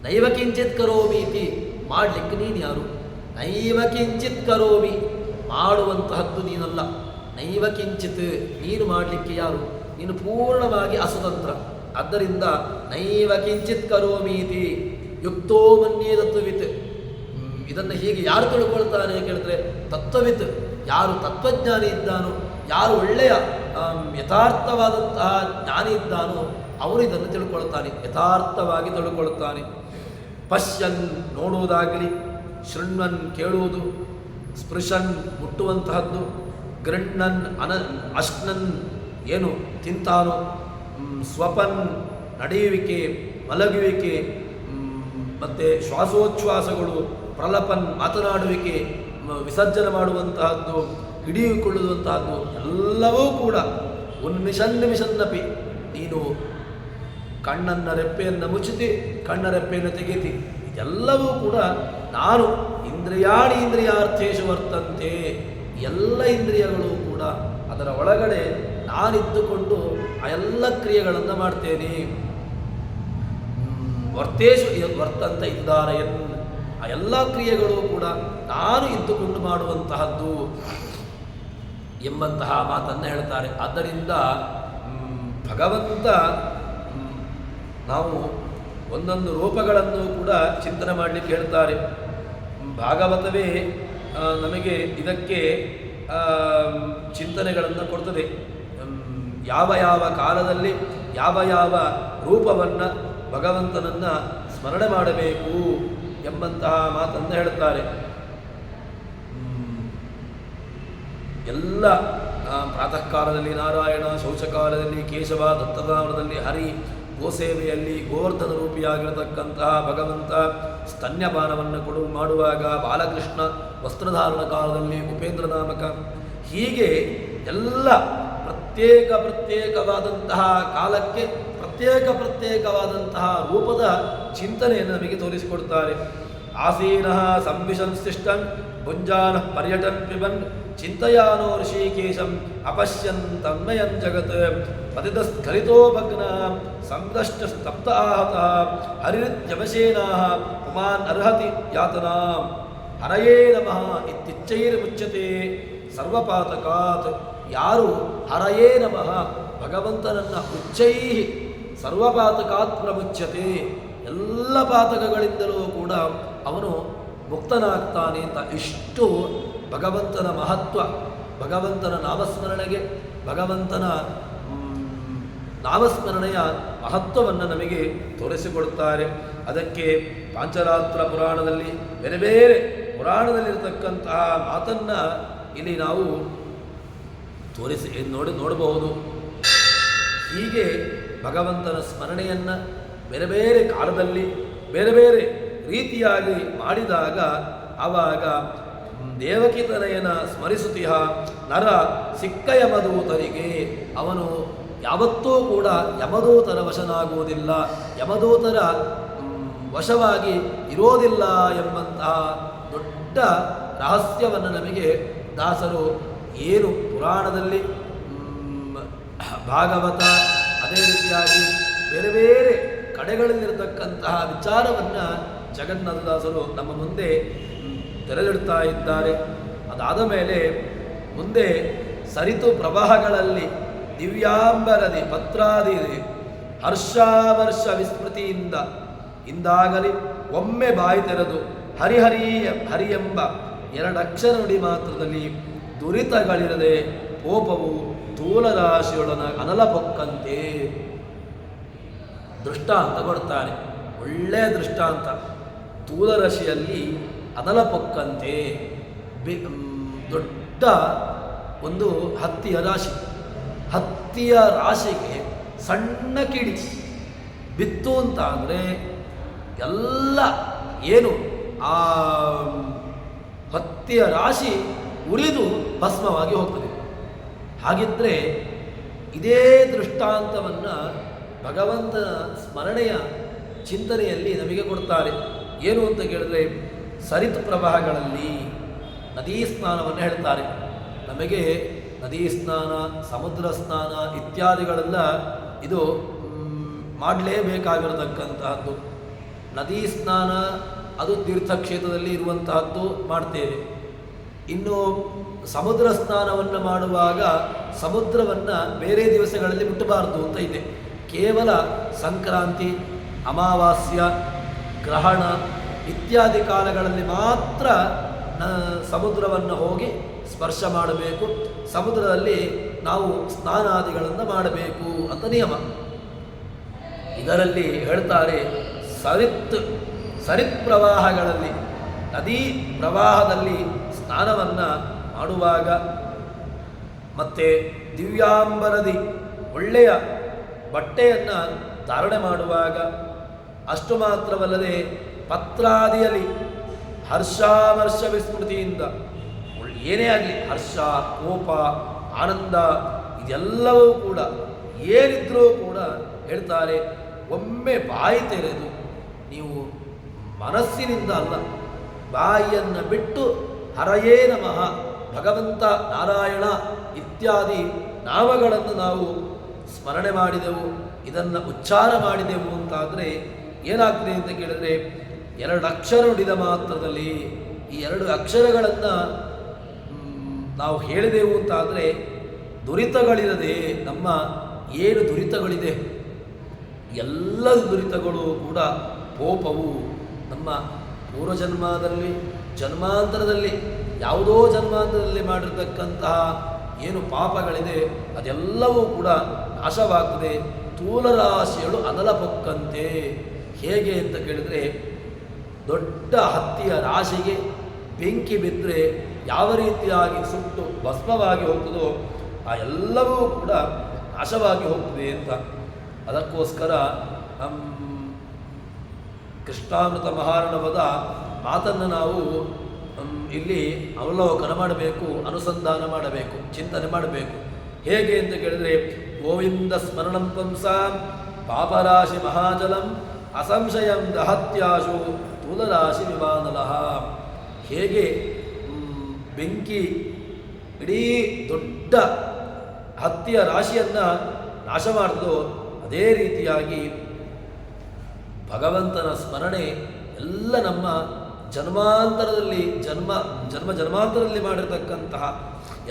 ನೈವ ಕಿಂಚಿತ್ ಕರೋಮೀತಿ, ಮಾಡಲಿಕ್ಕೆ ನೀನು ಯಾರು? ನೈವ ಕಿಂಚಿತ್ ಕರೋಮಿ, ಮಾಡುವಂತಹದ್ದು ನೀನಲ್ಲ. ನೈವ ಕಿಂಚಿತ್, ನೀನು ಮಾಡಲಿಕ್ಕೆ ಯಾರು? ನೀನು ಪೂರ್ಣವಾಗಿ ಅಸ್ವತಂತ್ರ. ಆದ್ದರಿಂದ ನೈವ ಕಿಂಚಿತ್ ಕರೋಮೀತಿ ಯುಕ್ತೋ ಮನ್ಯೇ ತತ್ವವಿತ್. ಇದನ್ನು ಹೀಗೆ ಯಾರು ತಿಳ್ಕೊಳ್ತಾನೆ ಕೇಳಿದ್ರೆ, ತತ್ವವಿತ್, ಯಾರು ತತ್ವಜ್ಞಾನಿ ಇದ್ದಾನೋ, ಯಾರು ಒಳ್ಳೆಯ ಯಥಾರ್ಥವಾದಂತಹ ಜ್ಞಾನಿ ಇದ್ದಾನೋ ಅವನು ಇದನ್ನು ತಿಳ್ಕೊಳ್ತಾನೆ, ಯಥಾರ್ಥವಾಗಿ ತಿಳ್ಕೊಳ್ತಾನೆ. ಪಶ್ಯನ್, ನೋಡುವುದಾಗಲಿ, ಶೃಣ್ವನ್, ಕೇಳುವುದು, ಸ್ಪೃಶನ್, ಮುಟ್ಟುವಂತಹದ್ದು, ಗೃಣ್ಣನ್, ಅಶ್ನನ್, ಏನು ತಿಂತಾನೋ, ಸ್ವಪನ್, ನಡೆಯುವಿಕೆ, ಮಲಗುವಿಕೆ, ಮತ್ತು ಶ್ವಾಸೋಚ್ಛ್ವಾಸಗಳು, ಪ್ರಲಪನ್, ಮಾತನಾಡುವಿಕೆ, ವಿಸರ್ಜನೆ ಮಾಡುವಂತಹದ್ದು, ಹಿಡಿದುಕೊಳ್ಳುವಂತಹದ್ದು ಎಲ್ಲವೂ ಕೂಡ ಉನ್ಮಿಷನ್ನಪಿ. ನೀನು ಕಣ್ಣನ್ನು ರೆಪ್ಪೆಯನ್ನು ಮುಚ್ಚಿತಿ, ಕಣ್ಣ ರೆಪ್ಪೆಯನ್ನು ತೆಗೆತಿ, ಇದೆಲ್ಲವೂ ಕೂಡ ನಾನು ಇಂದ್ರಿಯಾಣಿ ಇಂದ್ರಿಯಾರ್ಥೇಶು ವರ್ತಂತೆ. ಎಲ್ಲ ಇಂದ್ರಿಯಗಳು ಕೂಡ ಅದರ ಒಳಗಡೆ ನಾನಿದ್ದುಕೊಂಡು ಆ ಎಲ್ಲ ಕ್ರಿಯೆಗಳನ್ನು ಮಾಡ್ತೇನೆ. ವರ್ತೇಶು ವರ್ತಂತ ಇದ್ದಾರೆಯನ್, ಆ ಎಲ್ಲ ಕ್ರಿಯೆಗಳು ಕೂಡ ನಾನು ಇದ್ದುಕೊಂಡು ಮಾಡುವಂತಹದ್ದು ಎಂಬಂತಹ ಮಾತನ್ನು ಹೇಳ್ತಾರೆ. ಆದ್ದರಿಂದ ಭಗವಂತ ನಾವು ಒಂದೊಂದು ರೂಪಗಳನ್ನು ಕೂಡ ಚಿಂತನೆ ಮಾಡಲಿಕ್ಕೆ ಹೇಳ್ತಾರೆ. ಭಾಗವತವೇ ನಮಗೆ ಇದಕ್ಕೆ ಚಿಂತನೆಗಳನ್ನು ಕೊಡ್ತದೆ. ಯಾವ ಯಾವ ಕಾಲದಲ್ಲಿ ಯಾವ ಯಾವ ರೂಪವನ್ನು ಭಗವಂತನನ್ನು ಸ್ಮರಣೆ ಮಾಡಬೇಕು ಎಂಬಂತಹ ಮಾತನ್ನು ಹೇಳ್ತಾರೆ. ಎಲ್ಲ ಪ್ರಾತಃ ಕಾಲದಲ್ಲಿ ನಾರಾಯಣ, ಶೌಚಕಾಲದಲ್ಲಿ ಕೇಶವ, ದತ್ತನಾಮದಲ್ಲಿ ಹರಿ, ಗೋಸೇವೆಯಲ್ಲಿ ಗೋವರ್ಧನ ರೂಪಿಯಾಗಿರತಕ್ಕಂತಹ ಭಗವಂತ, ಸ್ತನ್ಯಪಾನವನ್ನು ಮಾಡುವಾಗ ಬಾಲಕೃಷ್ಣ, ವಸ್ತ್ರಧಾರಣ ಕಾಲದಲ್ಲಿ ಉಪೇಂದ್ರ ನಾಮಕ, ಹೀಗೆ ಎಲ್ಲ ಪ್ರತ್ಯೇಕವಾದಂತಹ ಕಾಲಕ್ಕೆ ಪ್ರತ್ಯೇಕವಾದಂತಹ ರೂಪದ ಚಿಂತನೆಯನ್ನು ನಮಗೆ ತೋರಿಸಿಕೊಡ್ತಾರೆ. ಆಸೀನಃ ಸಂವಿಶಂಸ್ತಿಷ್ಠನ್ ಭುಂಜಾನ ಪರ್ಯಟನ್ ಪಿಬನ್ ಚಿಂತಯಾನೋ ಋಷಿಕೇಶಂ ಅಪಶ್ಯನ್ ತನ್ಮಯಂ ಜಗತ್ ಪತಿತಸ್ಖಲಿತೋ ಭಗ್ನ ಸಂದಷ್ಟ ಸ್ತಪ್ತ ಆಹತ ಹರಿತ್ಯಮಶೇನಾಹ ಪುಮಾನ್ ಅರ್ಹತಿ ಯಾತನಾ ಹರಯೇ ನಮಃ ಇತ್ಯಿಚ್ಚೈರ್ಮುಚ್ಯತೆ ಸರ್ವಪಾತಕಾತ್. ಯಾರು ಹರಯೇ ನಮಃ ಭಗವಂತನನ್ನ ಉಚ್ಚೈ ಸರ್ವಪಾತಕಾತ್ ಪ್ರಮುಚ್ಯತೆ, ಎಲ್ಲ ಪಾತಕಗಳಿಂದಲೂ ಕೂಡ ಅವನು ಮುಕ್ತನಾಗ್ತಾನೆ ಅಂತ. ಇಷ್ಟು ಭಗವಂತನ ಮಹತ್ವ, ಭಗವಂತನ ನಾಮಸ್ಮರಣೆಗೆ, ಭಗವಂತನ ನಾಮಸ್ಮರಣೆಯ ಮಹತ್ವವನ್ನು ನಮಗೆ ತೋರಿಸಿಕೊಡುತ್ತಾರೆ. ಅದಕ್ಕೆ ಪಾಂಚರಾತ್ರ ಪುರಾಣದಲ್ಲಿ ಬೇರೆ ಬೇರೆ ಪುರಾಣದಲ್ಲಿರತಕ್ಕಂತಹ ಮಾತನ್ನು ಇಲ್ಲಿ ನಾವು ನೋಡಬಹುದು. ಹೀಗೆ ಭಗವಂತನ ಸ್ಮರಣೆಯನ್ನು ಬೇರೆ ಬೇರೆ ಕಾಲದಲ್ಲಿ ಬೇರೆ ಬೇರೆ ರೀತಿಯಾಗಿ ಮಾಡಿದಾಗ ಆವಾಗ ದೇವಕಿತನಯನ ಸ್ಮರಿಸುತ್ತಿಹ ನರ ಸಿಕ್ಕ ಯಮದೂತರಿಗೆ ಅವನು ಯಾವತ್ತೂ ಕೂಡ ಯಮದೂತರ ವಶನಾಗುವುದಿಲ್ಲ, ಯಮದೂತರ ವಶವಾಗಿ ಇರೋದಿಲ್ಲ ಎಂಬಂತಹ ದೊಡ್ಡ ರಹಸ್ಯವನ್ನು ನಮಗೆ ದಾಸರು ಏನು ಪುರಾಣದಲ್ಲಿ ಭಾಗವತ ಅದೇ ರೀತಿಯಾಗಿ ಬೇರೆ ಬೇರೆ ಕಡೆಗಳಲ್ಲಿರತಕ್ಕಂತಹ ವಿಚಾರವನ್ನು ಜಗನ್ನಾಥದಾಸರು ನಮ್ಮ ಮುಂದೆ ತೆರೆದಿಡ್ತಾ ಇದ್ದಾರೆ. ಅದಾದ ಮೇಲೆ ಮುಂದೆ ಸರಿತು ಪ್ರವಾಹಗಳಲ್ಲಿ ದಿವ್ಯಾಂಬರದಿ ಪತ್ರಾದಿ ಹರ್ಷಾವರ್ಷ ವಿಸ್ಮೃತಿಯಿಂದ ಇಂದಾಗಲಿ ಒಮ್ಮೆ ಬಾಯಿ ತೆರೆದು ಹರಿ ಎಂಬ ಎರಡಕ್ಷರ ನುಡಿ ಮಾತ್ರದಲ್ಲಿ ದುರಿತಗಳಿರದೆ ಕೋಪವು ತೂಲರಾಶಿಯೊಡನ ಅನಲ ಪೊಕ್ಕಂತೆ. ದೃಷ್ಟಾಂತ ಕೊಡ್ತಾರೆ, ಒಳ್ಳೆಯ ದೃಷ್ಟಾಂತ. ತೂಲರಾಶಿಯಲ್ಲಿ ಅನಲ ಪೊಕ್ಕಂತೆ, ದೊಡ್ಡ ಒಂದು ಹತ್ತಿಯ ರಾಶಿ, ಹತ್ತಿಯ ರಾಶಿಗೆ ಸಣ್ಣ ಕಿಡಿ ಬಿತ್ತು ಅಂತ ಅಂದರೆ ಎಲ್ಲ ಏನು ಆ ಹತ್ತಿಯ ರಾಶಿ ಉರಿದು ಭಸ್ಮವಾಗಿ ಹೋಗ್ತದೆ. ಹಾಗಿದ್ದರೆ ಇದೇ ದೃಷ್ಟಾಂತವನ್ನು ಭಗವಂತನ ಸ್ಮರಣೆಯ ಚಿಂತನೆಯಲ್ಲಿ ನಮಗೆ ಕೊಡ್ತಾರೆ. ಏನು ಅಂತ ಕೇಳಿದ್ರೆ, ಸರಿತ ಪ್ರವಾಹಗಳಲ್ಲಿ ನದೀ ಸ್ನಾನವನ್ನು ಹೇಳ್ತಾರೆ. ನಮಗೆ ನದೀ ಸ್ನಾನ, ಸಮುದ್ರ ಸ್ನಾನ ಇತ್ಯಾದಿಗಳೆಲ್ಲ ಇದು ಮಾಡಲೇಬೇಕಾಗಿರತಕ್ಕಂತಹದ್ದು. ನದೀ ಸ್ನಾನ ಅದು ತೀರ್ಥಕ್ಷೇತ್ರದಲ್ಲಿ ಇರುವಂತಹದ್ದು ಮಾಡ್ತೇವೆ. ಇನ್ನು ಸಮುದ್ರ ಸ್ನಾನವನ್ನು ಮಾಡುವಾಗ ಸಮುದ್ರವನ್ನು ಬೇರೆ ದಿವಸಗಳಲ್ಲಿ ಮುಟ್ಟಬಾರದು ಅಂತ ಇದೆ. ಕೇವಲ ಸಂಕ್ರಾಂತಿ, ಅಮಾವಾಸ್ಯ, ಗ್ರಹಣ ಇತ್ಯಾದಿ ಕಾಲಗಳಲ್ಲಿ ಮಾತ್ರ ಸಮುದ್ರವನ್ನು ಹೋಗಿ ಸ್ಪರ್ಶ ಮಾಡಬೇಕು. ಸಮುದ್ರದಲ್ಲಿ ನಾವು ಸ್ನಾನಾದಿಗಳನ್ನು ಮಾಡಬೇಕು ಅಂತ ನಿಯಮ. ಇದರಲ್ಲಿ ಹೇಳ್ತಾರೆ, ಸರಿತ್ ಪ್ರವಾಹಗಳಲ್ಲಿ, ನದಿ ಪ್ರವಾಹದಲ್ಲಿ ಸ್ನಾನವನ್ನು ಮಾಡುವಾಗ, ಮತ್ತು ದಿವ್ಯಾಂಬರದಿ ಒಳ್ಳೆಯ ಬಟ್ಟೆಯನ್ನು ಧಾರಣೆ ಮಾಡುವಾಗ, ಅಷ್ಟು ಮಾತ್ರವಲ್ಲದೆ ಪತ್ರಾದಿಯಲ್ಲಿ ಹರ್ಷಾಮರ್ಷ ವಿಸ್ಮೃತಿಯಿಂದ, ಏನೇ ಆಗಲಿ ಹರ್ಷ, ಕೋಪ, ಆನಂದ ಇದೆಲ್ಲವೂ ಕೂಡ ಏನಿದ್ರೂ ಕೂಡ ಹೇಳ್ತಾರೆ, ಒಮ್ಮೆ ಬಾಯಿ ತೆರೆದು ನೀವು ಮನಸ್ಸಿನಿಂದ ಅಲ್ಲ, ಬಾಯಿಯನ್ನು ಬಿಟ್ಟು ಹರಯೇ ನಮಃ, ಭಗವಂತ ನಾರಾಯಣ ಇತ್ಯಾದಿ ನಾಮಗಳನ್ನು ನಾವು ಸ್ಮರಣೆ ಮಾಡಿದೆವು, ಇದನ್ನು ಉಚ್ಚಾರ ಮಾಡಿದೆವು ಅಂತಾದರೆ ಏನಾಗ್ತದೆ ಅಂತ ಕೇಳಿದರೆ, 2 ಅಕ್ಷರ ನುಡಿದ ಮಾತ್ರದಲ್ಲಿ ಈ 2 ಅಕ್ಷರಗಳನ್ನು ನಾವು ಹೇಳಿದೆವು ಅಂತಾದರೆ ದುರಿತಗಳಿರದೆ, ನಮ್ಮ ಏನು ದುರಿತಗಳಿದೆ ಎಲ್ಲ ದುರಿತಗಳು ಕೂಡ ಕೋಪವು ನಮ್ಮ ಪೂರ್ವಜನ್ಮದಲ್ಲಿ, ಜನ್ಮಾಂತರದಲ್ಲಿ, ಯಾವುದೋ ಜನ್ಮಾಂತರದಲ್ಲಿ ಮಾಡಿರ್ತಕ್ಕಂತಹ ಏನು ಪಾಪಗಳಿದೆ ಅದೆಲ್ಲವೂ ಕೂಡ ನಾಶವಾಗ್ತದೆ. ತೂಲರಾಶಿಗಳು ಅನಲ ಪೊಕ್ಕಂತೆ. ಹೇಗೆ ಅಂತ ಕೇಳಿದರೆ, ದೊಡ್ಡ ಹತ್ತಿಯ ರಾಶಿಗೆ ಬೆಂಕಿ ಬಿದ್ದರೆ ಯಾವ ರೀತಿಯಾಗಿ ಸುಟ್ಟು ಭಸ್ಮವಾಗಿ ಹೋಗ್ತದೋ ಆ ಎಲ್ಲವೂ ಕೂಡ ನಾಶವಾಗಿ ಹೋಗ್ತದೆ ಅಂತ. ಅದಕ್ಕೋಸ್ಕರ ಕೃಷ್ಣಾಮೃತ ಮಹಾರ್ಣವದ ಮಾತನ್ನು ನಾವು ಇಲ್ಲಿ ಅವಲೋಕನ ಮಾಡಬೇಕು, ಅನುಸಂಧಾನ ಮಾಡಬೇಕು, ಚಿಂತನೆ ಮಾಡಬೇಕು. ಹೇಗೆ ಅಂತ ಕೇಳಿದರೆ, ಗೋವಿಂದ ಸ್ಮರಣಂ ಪಂಸ ಪಾಪರಾಶಿ ಮಹಾಜಲಂ ಅಸಂಶಯಂ ದಹತ್ಯಾಶು ತೂಲರಾಶಿ ವಿಮಾನಲಃ. ಹೇಗೆ ಬೆಂಕಿ ಇಡೀ ದೊಡ್ಡ ಹತ್ತಿಯ ರಾಶಿಯನ್ನು ನಾಶ ಮಾಡಿದೋ ಅದೇ ರೀತಿಯಾಗಿ ಭಗವಂತನ ಸ್ಮರಣೆ ಎಲ್ಲ ನಮ್ಮ ಜನ್ಮಾಂತರದಲ್ಲಿ ಜನ್ಮಾಂತರದಲ್ಲಿ ಮಾಡಿರತಕ್ಕಂತಹ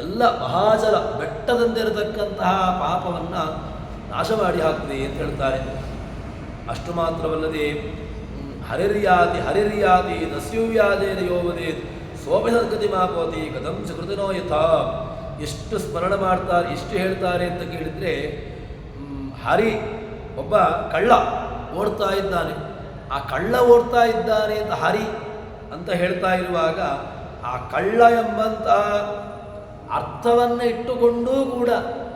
ಎಲ್ಲ ಮಹಾಜಲ ಬೆಟ್ಟದಂತಿರತಕ್ಕಂತಹ ಪಾಪವನ್ನು ನಾಶ ಮಾಡಿ ಹಾಕ್ತದೆ ಅಂತ ಹೇಳ್ತಾರೆ. ಅಷ್ಟು ಮಾತ್ರವಲ್ಲದೆ ಹರಿರ್ಯಾತಿ ದಸ್ಯುವ್ಯಾದೇನ ಯೋವದೇತ್ ಸೋಪಿ ಸದ್ಗತಿ ಮಾಪವತಿ ಕಥಂ ಸುಕೃತಿನೋ ಯಥಾ. ಎಷ್ಟು ಸ್ಮರಣ ಮಾಡ್ತಾರೆ, ಎಷ್ಟು ಹೇಳ್ತಾರೆ ಅಂತ ಕೇಳಿದರೆ, ಹರಿ ಒಬ್ಬ ಕಳ್ಳ ಓಡ್ತಾ ಇದ್ದಾನೆ, ಆ ಕಳ್ಳ ಓಡ್ತಾ ಇದ್ದಾನೆ ಅಂತ ಹರಿ ಅಂತ ಹೇಳ್ತಾ ಇರುವಾಗ ಆ ಕಳ್ಳ ಎಂಬಂತಹ ಅರ್ಥವನ್ನು ಇಟ್ಟುಕೊಂಡೂ ಕೂಡ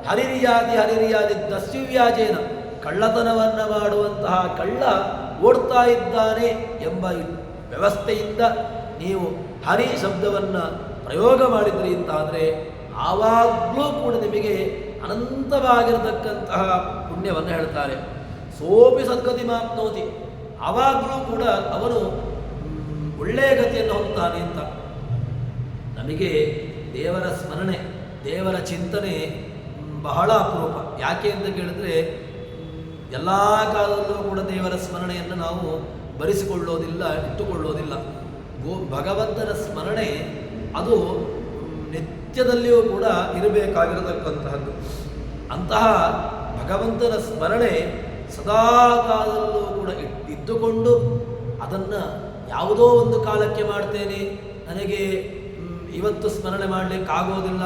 ಹರಿರ್ಯಾದಿ ದಸ್ಯುವ್ಯಾಜೇನ, ಕಳ್ಳತನವನ್ನು ಮಾಡುವಂತಹ ಕಳ್ಳ ಓಡ್ತಾ ಇದ್ದಾನೆ ಎಂಬ ವ್ಯವಸ್ಥೆಯಿಂದ ನೀವು ಹರಿ ಶಬ್ದವನ್ನು ಪ್ರಯೋಗ ಮಾಡಿದ್ರಿ ಅಂತಾದರೆ ಆವಾಗಲೂ ಕೂಡ ನಿಮಗೆ ಅನಂತವಾಗಿರತಕ್ಕಂತಹ ಪುಣ್ಯವನ್ನು ಹೇಳ್ತಾರೆ. ಸೋಪಿ ಸದ್ಗತಿ ಮಾಪ್ನೋತಿ, ಆವಾಗಲೂ ಕೂಡ ಅವನು ಒಳ್ಳೆಯ ಗತಿಯನ್ನು ಹೊಂದುತ್ತಾನೆ ಅಂತ. ನಮಗೆ ದೇವರ ಸ್ಮರಣೆ, ದೇವರ ಚಿಂತನೆ ಬಹಳ ಅಪರೂಪ. ಯಾಕೆ ಅಂತ ಕೇಳಿದ್ರೆ, ಎಲ್ಲ ಕಾಲದಲ್ಲೂ ಕೂಡ ದೇವರ ಸ್ಮರಣೆಯನ್ನು ನಾವು ಬರಿಸಿಕೊಳ್ಳೋದಿಲ್ಲ, ಇಟ್ಟುಕೊಳ್ಳೋದಿಲ್ಲ. ಭಗವಂತನ ಸ್ಮರಣೆ ಅದು ನಿತ್ಯದಲ್ಲಿಯೂ ಕೂಡ ಇರಬೇಕಾಗಿರತಕ್ಕಂತಹದ್ದು. ಅಂತಹ ಭಗವಂತನ ಸ್ಮರಣೆ ಸದಾ ಕಾಲದಲ್ಲೂ ಕೂಡ ಇದ್ದುಕೊಂಡು ಅದನ್ನು ಯಾವುದೋ ಒಂದು ಕಾಲಕ್ಕೆ ಮಾಡ್ತೇನೆ, ನನಗೆ ಇವತ್ತು ಸ್ಮರಣೆ ಮಾಡಲಿಕ್ಕಾಗೋದಿಲ್ಲ,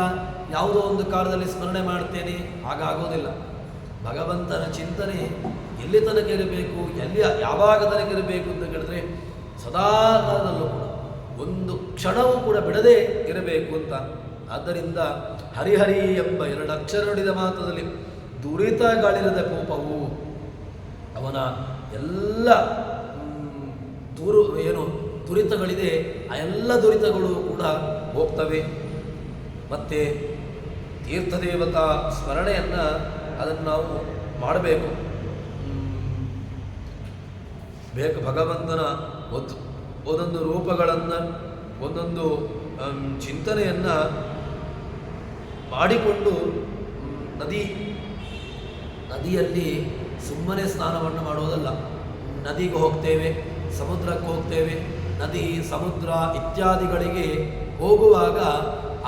ಯಾವುದೋ ಒಂದು ಕಾಲದಲ್ಲಿ ಸ್ಮರಣೆ ಮಾಡ್ತೇನೆ, ಹಾಗಾಗೋದಿಲ್ಲ. ಭಗವಂತನ ಚಿಂತನೆ ಎಲ್ಲಿ ತನಕ ಇರಬೇಕು, ಯಾವಾಗ ತನಕ ಇರಬೇಕು ಅಂತ ಕೇಳಿದ್ರೆ ಸದಾ ಕಾಲದಲ್ಲೂ ಕೂಡ ಒಂದು ಕ್ಷಣವೂ ಕೂಡ ಬಿಡದೆ ಇರಬೇಕು ಅಂತ. ಆದ್ದರಿಂದ ಹರಿಹರಿ ಎಂಬ 2 ಅಕ್ಷರ ನುಡಿದ ಮಾತ್ರದಲ್ಲಿ ದುರಿತಗಳಿರದ ಕೋಪವು, ಅವನ ಎಲ್ಲ ದುರಿತಗಳಿದೆ ಆ ಎಲ್ಲ ದುರಿತಗಳು ಕೂಡ ಹೋಗ್ತವೆ. ಮತ್ತು ತೀರ್ಥದೇವತಾ ಸ್ಮರಣೆಯನ್ನು ಅದನ್ನು ನಾವು ಮಾಡಬೇಕು. ಭಗವಂತನ ಒಂದೊಂದು ರೂಪಗಳನ್ನು, ಒಂದೊಂದು ಚಿಂತನೆಯನ್ನು ಮಾಡಿಕೊಂಡು ನದಿಯಲ್ಲಿ ಸುಮ್ಮನೆ ಸ್ನಾನವನ್ನು ಮಾಡುವುದಲ್ಲ. ನದಿಗೆ ಹೋಗ್ತೇವೆ, ಸಮುದ್ರಕ್ಕೆ ಹೋಗ್ತೇವೆ, ನದಿ ಸಮುದ್ರ ಇತ್ಯಾದಿಗಳಿಗೆ ಹೋಗುವಾಗ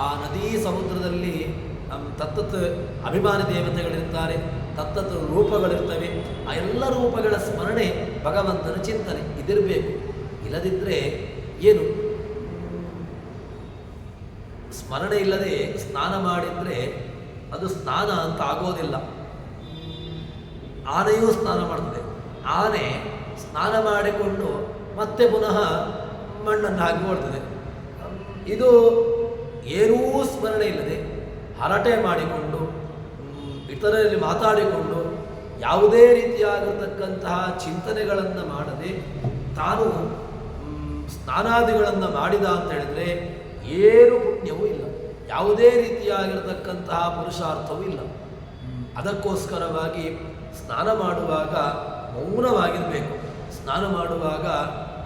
ಆ ನದಿ ಸಮುದ್ರದಲ್ಲಿ ತತ್ತತ್ ಅಭಿಮಾನಿ ದೇವತೆಗಳಿರ್ತಾರೆ, ತತ್ತತ್ ರೂಪಗಳಿರ್ತವೆ. ಆ ಎಲ್ಲ ರೂಪಗಳ ಸ್ಮರಣೆ, ಭಗವಂತನ ಚಿಂತನೆ ಇದಿರಬೇಕು. ಇಲ್ಲದಿದ್ದರೆ ಏನು? ಸ್ಮರಣೆ ಇಲ್ಲದೆ ಸ್ನಾನ ಮಾಡಿದರೆ ಅದು ಸ್ನಾನ ಅಂತ ಆಗೋದಿಲ್ಲ. ಆನೆಯೂ ಸ್ನಾನ ಮಾಡ್ತದೆ. ಆನೆ ಸ್ನಾನ ಮಾಡಿಕೊಂಡು ಮತ್ತೆ ಪುನಃ ಮಣ್ಣನ್ನು ಹಾಕಿ ಕೊಡ್ತದೆ. ಇದು ಏನೂ ಸ್ಮರಣೆ ಇಲ್ಲದೆ ಹರಟೆ ಮಾಡಿಕೊಂಡು ಇತರರಲ್ಲಿ ಮಾತಾಡಿಕೊಂಡು ಯಾವುದೇ ರೀತಿಯಾಗಿರತಕ್ಕಂತಹ ಚಿಂತನೆಗಳನ್ನು ಮಾಡದೆ ತಾನು ಸ್ನಾನಾದಿಗಳನ್ನು ಮಾಡಿದ ಅಂತ ಹೇಳಿದರೆ ಏನು ಪುಣ್ಯವೂ ಇಲ್ಲ, ಯಾವುದೇ ರೀತಿಯಾಗಿರತಕ್ಕಂತಹ ಪುರುಷಾರ್ಥವೂ ಇಲ್ಲ. ಅದಕ್ಕೋಸ್ಕರವಾಗಿ ಸ್ನಾನ ಮಾಡುವಾಗ ಮೌನವಾಗಿರಬೇಕು. ಸ್ನಾನ ಮಾಡುವಾಗ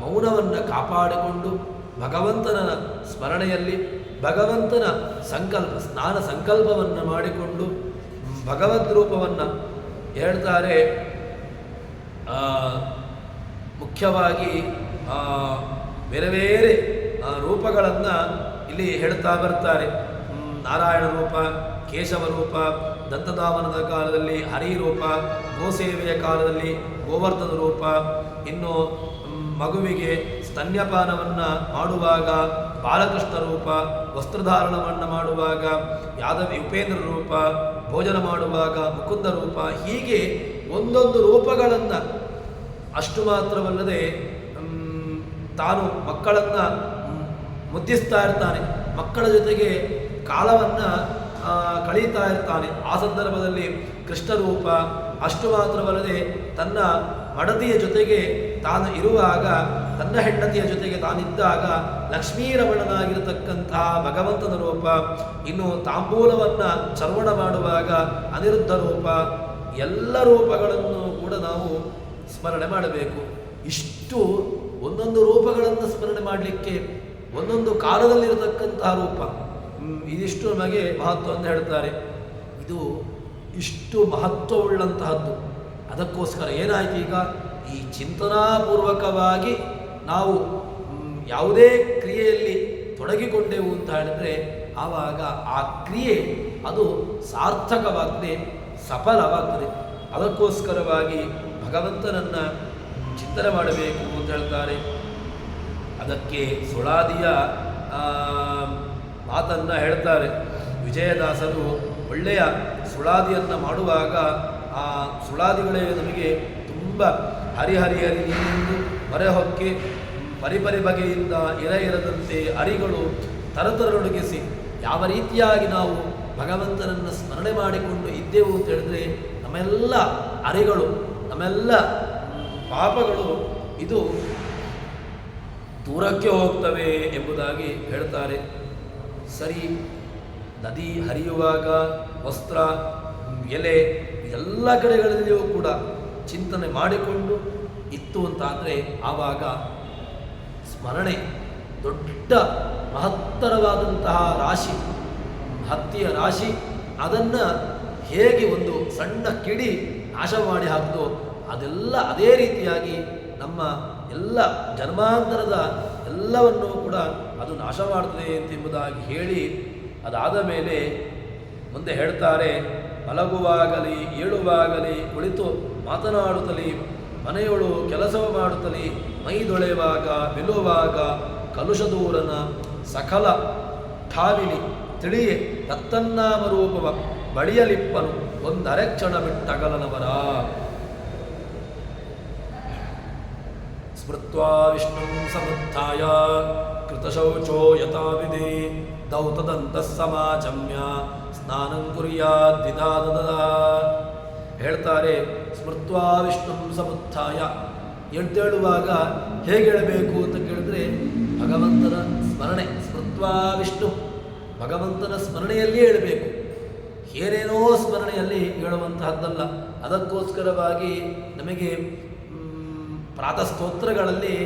ಮೌನವನ್ನು ಕಾಪಾಡಿಕೊಂಡು ಭಗವಂತನ ಸ್ಮರಣೆಯಲ್ಲಿ ಭಗವಂತನ ಸ್ನಾನ ಸಂಕಲ್ಪವನ್ನು ಮಾಡಿಕೊಂಡು ಭಗವದ್ ರೂಪವನ್ನು ಹೇಳ್ತಾರೆ. ಮುಖ್ಯವಾಗಿ ಬೇರೆ ಬೇರೆ ರೂಪಗಳನ್ನು ಇಲ್ಲಿ ಹೇಳ್ತಾ ಬರ್ತಾರೆ. ನಾರಾಯಣ ರೂಪ, ಕೇಶವ ರೂಪ, ದಂತಧಾವನದ ಕಾಲದಲ್ಲಿ ಹರಿರೂಪ, ಗೋಸೇವೆಯ ಕಾಲದಲ್ಲಿ ಗೋವರ್ಧನ ರೂಪ, ಇನ್ನು ಮಗುವಿಗೆ ಸ್ತನ್ಯಪಾನವನ್ನು ಮಾಡುವಾಗ ಬಾಲಕೃಷ್ಣ ರೂಪ, ವಸ್ತ್ರಧಾರಣವನ್ನು ಮಾಡುವಾಗ ಉಪೇಂದ್ರ ರೂಪ, ಭೋಜನ ಮಾಡುವಾಗ ಮುಕುಂದ ರೂಪ, ಹೀಗೆ ಒಂದೊಂದು ರೂಪಗಳನ್ನು, ಅಷ್ಟು ಮಾತ್ರವಲ್ಲದೆ ತಾನು ಮಕ್ಕಳನ್ನು ಮುದ್ದಿಸ್ತಾ ಇರ್ತಾನೆ, ಮಕ್ಕಳ ಜೊತೆಗೆ ಕಾಲವನ್ನು ಕಳೀತಾ ಇರ್ತಾನೆ. ಆ ಸಂದರ್ಭದಲ್ಲಿ ಕೃಷ್ಣರೂಪ, ಅಷ್ಟು ಮಾತ್ರವಲ್ಲದೆ ತನ್ನ ಮಡದಿಯ ಜೊತೆಗೆ ತಾನು ಇರುವಾಗ, ತನ್ನ ಹೆಂಡತಿಯ ಜೊತೆಗೆ ತಾನಿದ್ದಾಗ ಲಕ್ಷ್ಮೀರಮಣನಾಗಿರತಕ್ಕಂತಹ ಭಗವಂತನ ರೂಪ, ಇನ್ನು ತಾಂಬೂಲವನ್ನು ಚರ್ವಣ ಮಾಡುವಾಗ ಅನಿರುದ್ಧ ರೂಪ, ಎಲ್ಲ ರೂಪಗಳನ್ನು ಕೂಡ ನಾವು ಸ್ಮರಣೆ ಮಾಡಬೇಕು. ಇಷ್ಟು ಒಂದೊಂದು ರೂಪಗಳನ್ನು ಸ್ಮರಣೆ ಮಾಡಲಿಕ್ಕೆ ಒಂದೊಂದು ಕಾಲದಲ್ಲಿರತಕ್ಕಂತಹ ರೂಪ, ಇದಿಷ್ಟು ನಮಗೆ ಮಹತ್ವವನ್ನು ಹೇಳ್ತಾರೆ. ಇದು ಇಷ್ಟು ಮಹತ್ವವುಳ್ಳಂತಹದ್ದು. ಅದಕ್ಕೋಸ್ಕರ ಏನಾಯಿತು, ಈಗ ಈ ಚಿಂತನಾಪೂರ್ವಕವಾಗಿ ನಾವು ಯಾವುದೇ ಕ್ರಿಯೆಯಲ್ಲಿ ತೊಡಗಿಕೊಂಡೆವು ಅಂತ ಹೇಳಿದ್ರೆ ಆವಾಗ ಆ ಕ್ರಿಯೆ ಅದು ಸಾರ್ಥಕವಾಗ್ತದೆ, ಸಫಲವಾಗ್ತದೆ. ಅದಕ್ಕೋಸ್ಕರವಾಗಿ ಭಗವಂತನನ್ನು ಚಿಂತನೆ ಮಾಡಬೇಕು ಅಂತ ಹೇಳ್ತಾರೆ. ಅದಕ್ಕೆ ಸುಳಾದಿಯ ಮಾತನ್ನು ಹೇಳ್ತಾರೆ. ವಿಜಯದಾಸರು ಒಳ್ಳೆಯ ಸುಳಾದಿಯನ್ನು ಮಾಡುವಾಗ ಆ ಸುಳಾದಿಗಳೇ ನಮಗೆ ತುಂಬ ಹರಿಹರಿ ನೀನೆಂದು ಮರೆ ಹೊಕ್ಕೆ ಪರಿಪರಿ ಬಗೆಯಿಂದ ಇರದಂತೆ ಅರಿಗಳು ತರತರೊಡಗಿಸಿ ಯಾವ ರೀತಿಯಾಗಿ ನಾವು ಭಗವಂತನನ್ನು ಸ್ಮರಣೆ ಮಾಡಿಕೊಂಡು ಇದ್ದೆವು ಅಂತ ಹೇಳಿದ್ರೆ ನಮ್ಮೆಲ್ಲ ಅರಿಗಳು, ನಮ್ಮೆಲ್ಲ ಪಾಪಗಳು ಇದು ದೂರಕ್ಕೆ ಹೋಗ್ತವೆ ಎಂಬುದಾಗಿ ಹೇಳ್ತಾರೆ. ಸರಿ, ನದಿ ಹರಿಯುವಾಗ ವಸ್ತ್ರ, ಎಲೆ ಎಲ್ಲ ಕಡೆಗಳಲ್ಲಿಯೂ ಕೂಡ ಚಿಂತನೆ ಮಾಡಿಕೊಂಡು ಇತ್ತು ಅಂತಾದರೆ ಆವಾಗ ಸ್ಮರಣೆ ದೊಡ್ಡ ಮಹತ್ತರವಾದಂತಹ ರಾಶಿ, ಹತ್ತಿಯ ರಾಶಿ, ಅದನ್ನು ಹೇಗೆ ಒಂದು ಸಣ್ಣ ಕಿಡಿ ನಾಶ ಮಾಡಿ ಹಾಕಿದೋ ಅದೆಲ್ಲ ಅದೇ ರೀತಿಯಾಗಿ ನಮ್ಮ ಎಲ್ಲ ಜನ್ಮಾಂತರದ ಎಲ್ಲವನ್ನೂ ಕೂಡ ಅದು ನಾಶ ಮಾಡ್ತದೆ ಎಂಬುದಾಗಿ ಹೇಳಿ ಅದಾದ ಮೇಲೆ ಮುಂದೆ ಹೇಳ್ತಾರೆ, ಮಲಗುವಾಗಲಿ ಏಳುವಾಗಲಿ ಕುಳಿತು ಮಾತನಾಡುತ್ತಲೇ ಮನೆಯೊಳು ಕೆಲಸವ ಮಾಡುತ್ತಲೇ ಮೈ ದೊಳೆಯುವಾಗ ನಿಲ್ಲುವಾಗ ಕಲುಷ ದೂರನ ಸಕಲ ಠಾವಿಲಿ ತಿಳಿಯೇ ದತ್ತನ್ನಾಮ ರೂಪವ ಬಳಿಯಲಿಪ್ಪನು ಒಂದರೆಕ್ಷಣ ಬಿಟ್ಟಗಲನವರ. ಸ್ಮೃತ್ವಾ ವಿಷ್ಣುಂ ಸಮುತ್ಥಾಯ ಕೃತಶೌಚೋ ಯಥಾವಿಧಿ ದೌತದಂತಃ ಸಮಾಚಮ್ಯ ಸ್ನಾನಂ ಕುರ್ಯಾತ್ ವಿಧಾನದ. ಹೇಳ್ತಾರೆ, ಸ್ಮೃತ್ವಾ ವಿಷ್ಣುಂ ಸಮುತ್ಥಾಯ, ಎದ್ದೇಳುವಾಗ ಹೇಗೆ ಹೇಳಬೇಕು ಅಂತ ಕೇಳಿದ್ರೆ ಭಗವಂತನ ಸ್ಮರಣೆ. ಸ್ಮೃತ್ವಾ ವಿಷ್ಣು, ಭಗವಂತನ ಸ್ಮರಣೆಯಲ್ಲಿಯೇ ಹೇಳಬೇಕು, ಏನೇನೋ ಸ್ಮರಣೆಯಲ್ಲಿ ಹೇಳುವಂತಹದ್ದಲ್ಲ. ಅದಕ್ಕೋಸ್ಕರವಾಗಿ ನಮಗೆ ಪ್ರಾತಃ ಸ್ತೋತ್ರಗಳಲ್ಲಿ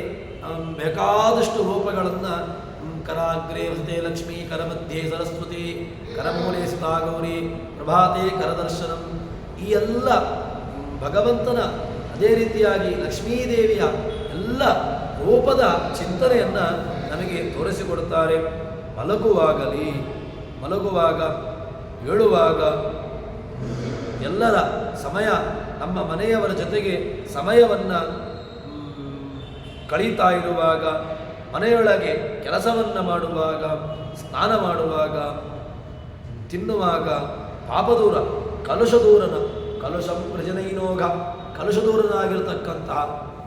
ಬೇಕಾದಷ್ಟು ರೂಪಗಳನ್ನು ಕರಾಗ್ರೇ ವಸತೆ ಲಕ್ಷ್ಮೀ, ಕರಮಧ್ಯೆ ಸರಸ್ವತಿ, ಕರಮೂಲೆ ಸ್ಥಾ ಗೌರಿ, ಪ್ರಭಾತೆ ಕರದರ್ಶನಂ, ಈ ಎಲ್ಲ ಭಗವಂತನ, ಅದೇ ರೀತಿಯಾಗಿ ಲಕ್ಷ್ಮೀದೇವಿಯ ಎಲ್ಲ ರೂಪದ ಚಿಂತನೆಯನ್ನು ನಮಗೆ ತೋರಿಸಿಕೊಡುತ್ತಾರೆ. ಮಲಗುವಾಗ ಏಳುವಾಗ ಎಲ್ಲರ ಸಮಯ, ನಮ್ಮ ಮನೆಯವರ ಜೊತೆಗೆ ಸಮಯವನ್ನು ಕಳೀತಾ ಇರುವಾಗ, ಮನೆಯೊಳಗೆ ಕೆಲಸವನ್ನು ಮಾಡುವಾಗ, ಸ್ನಾನ ಮಾಡುವಾಗ, ತಿನ್ನುವಾಗ, ಪಾಪದೂರ ಕಲುಷಂ ಪ್ರಜನೈನೋಘ, ಕಲುಷದೂರನಾಗಿರ್ತಕ್ಕಂತಹ,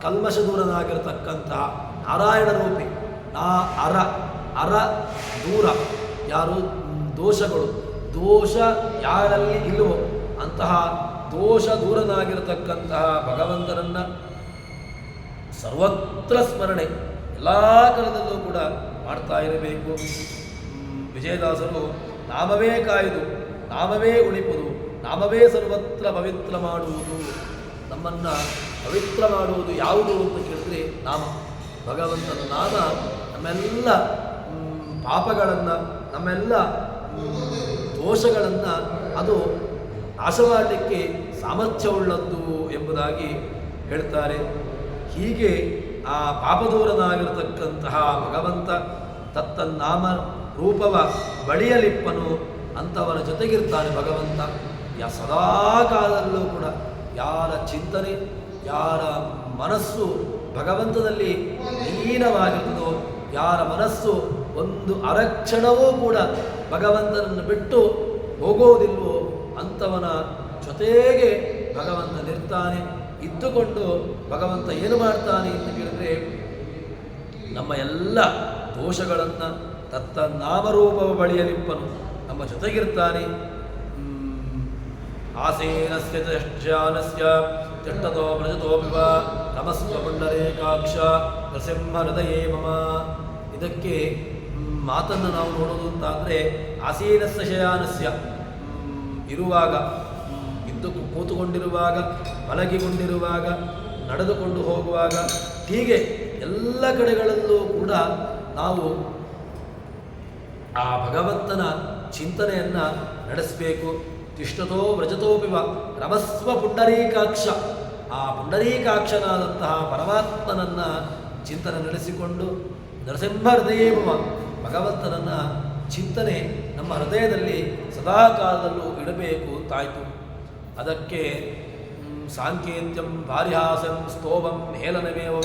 ಕಲ್ಮಶದೂರನಾಗಿರ್ತಕ್ಕಂತಹ ನಾರಾಯಣ ರೂಪಿ ಅರ ದೂರ, ಯಾರು ದೋಷಗಳು, ದೋಷ ಯಾರಲ್ಲಿ ಇಲ್ಲವೋ ಅಂತಹ ದೋಷ ದೂರನಾಗಿರತಕ್ಕಂತಹ ಭಗವಂತನನ್ನು ಸರ್ವತ್ರ ಸ್ಮರಣೆ ಎಲ್ಲ ಕಾಲದಲ್ಲೂ ಕೂಡ ಮಾಡ್ತಾ ಇರಬೇಕು. ವಿಜಯದಾಸರು ನಾಮವೇ ಕಾಯ್ದು, ನಾಮವೇ ಉಳಿಪುದು, ನಾಮವೇ ಸರ್ವತ್ರ ಪವಿತ್ರ ಮಾಡುವುದು. ನಮ್ಮನ್ನು ಪವಿತ್ರ ಮಾಡುವುದು ಯಾವುದು ಅಂತ ಕೇಳಿದ್ರೆ ನಾಮ, ಭಗವಂತನ ನಾಮ ನಮ್ಮೆಲ್ಲ ಪಾಪಗಳನ್ನು, ನಮ್ಮೆಲ್ಲ ದೋಷಗಳನ್ನು ಅದು ನಾಶ ಮಾಡಲಿಕ್ಕೆ ಸಾಮರ್ಥ್ಯವುಳ್ಳದ್ದು ಎಂಬುದಾಗಿ ಹೇಳ್ತಾರೆ. ಹೀಗೆ ಆ ಪಾಪದೂರನಾಗಿರತಕ್ಕಂತಹ ಭಗವಂತ ತತ್ತನ್ನಾಮ ರೂಪವ ಬಳಿಯಲಿಪ್ಪನು ಅಂಥವರ ಜೊತೆಗಿರ್ತಾನೆ ಭಗವಂತ. ಸದಾ ಕಾಲದಲ್ಲೂ ಕೂಡ ಯಾರ ಚಿಂತನೆ, ಯಾರ ಮನಸ್ಸು ಭಗವಂತನಲ್ಲಿ ಲೀನವಾಗಿರ್ತದೋ, ಯಾರ ಮನಸ್ಸು ಒಂದು ಅರಕ್ಷಣವೂ ಕೂಡ ಭಗವಂತನನ್ನು ಬಿಟ್ಟು ಹೋಗೋದಿಲ್ವೋ ಅಂಥವನ ಜೊತೆಗೆ ಭಗವಂತನಿರ್ತಾನೆ. ಇದ್ದುಕೊಂಡು ಭಗವಂತ ಏನು ಮಾಡ್ತಾನೆ ಅಂತ ಕೇಳಿದ್ರೆ, ನಮ್ಮ ಎಲ್ಲ ದೋಷಗಳನ್ನು ತತ್ತ ನಾಮರೂಪವ ಬಳಿಯಲಿಪ್ಪನು ನಮ್ಮ ಜೊತೆಗಿರ್ತಾನೆ. ಆಸೇನಸ್ಯ ಚಾನಸ್ಯ ತಿಷ್ಟತೋ ವ್ರಜತೋಪಿವ ನಮಸ್ವ ಪುಂಡರೇಕಾಕ್ಷ ನರಸಿಂಹ ಹೃದಯೇ ಮಮ. ಇದಕ್ಕೆ ಮಾತನ್ನು ನಾವು ನೋಡೋದು ಅಂತ ಅಂದರೆ, ಆಸೀನಸ್ಯ ಶಯಾನಸ್ಯ ಇರುವಾಗ, ಇದ್ದು ಕೂತುಕೊಂಡಿರುವಾಗ, ಮಲಗಿಕೊಂಡಿರುವಾಗ, ನಡೆದುಕೊಂಡು ಹೋಗುವಾಗ, ಹೀಗೆ ಎಲ್ಲ ಕಡೆಗಳಲ್ಲೂ ಕೂಡ ನಾವು ಆ ಭಗವಂತನ ಚಿಂತನೆಯನ್ನು ನಡೆಸಬೇಕು. ತಿಷ್ಟತೋ ವ್ರಜತೋಪಿವ ರಮಸ್ವ ಪುಂಡರೀಕಾಕ್ಷ, ಆ ಪುಂಡರೀಕಾಕ್ಷನಾದಂತಹ ಪರಮಾತ್ಮನನ್ನು ಚಿಂತನೆ ನಡೆಸಿಕೊಂಡು ನರಸಿಂಹ ಹೃದಯೇವ, ಭಗವಂತನನ್ನು ಚಿಂತನೆ ನಮ್ಮ ಹೃದಯದಲ್ಲಿ ಸದಾ ಕಾಲದಲ್ಲೂ ಇಡಬೇಕು ಅಂತಾಯಿತು. ಅದಕ್ಕೆ ಸಾಂಕೇತ್ಯಂ ಪಾರಿಹಾಸಂ ಸ್ತೋಮಂ ಹೇಳನಮೇವ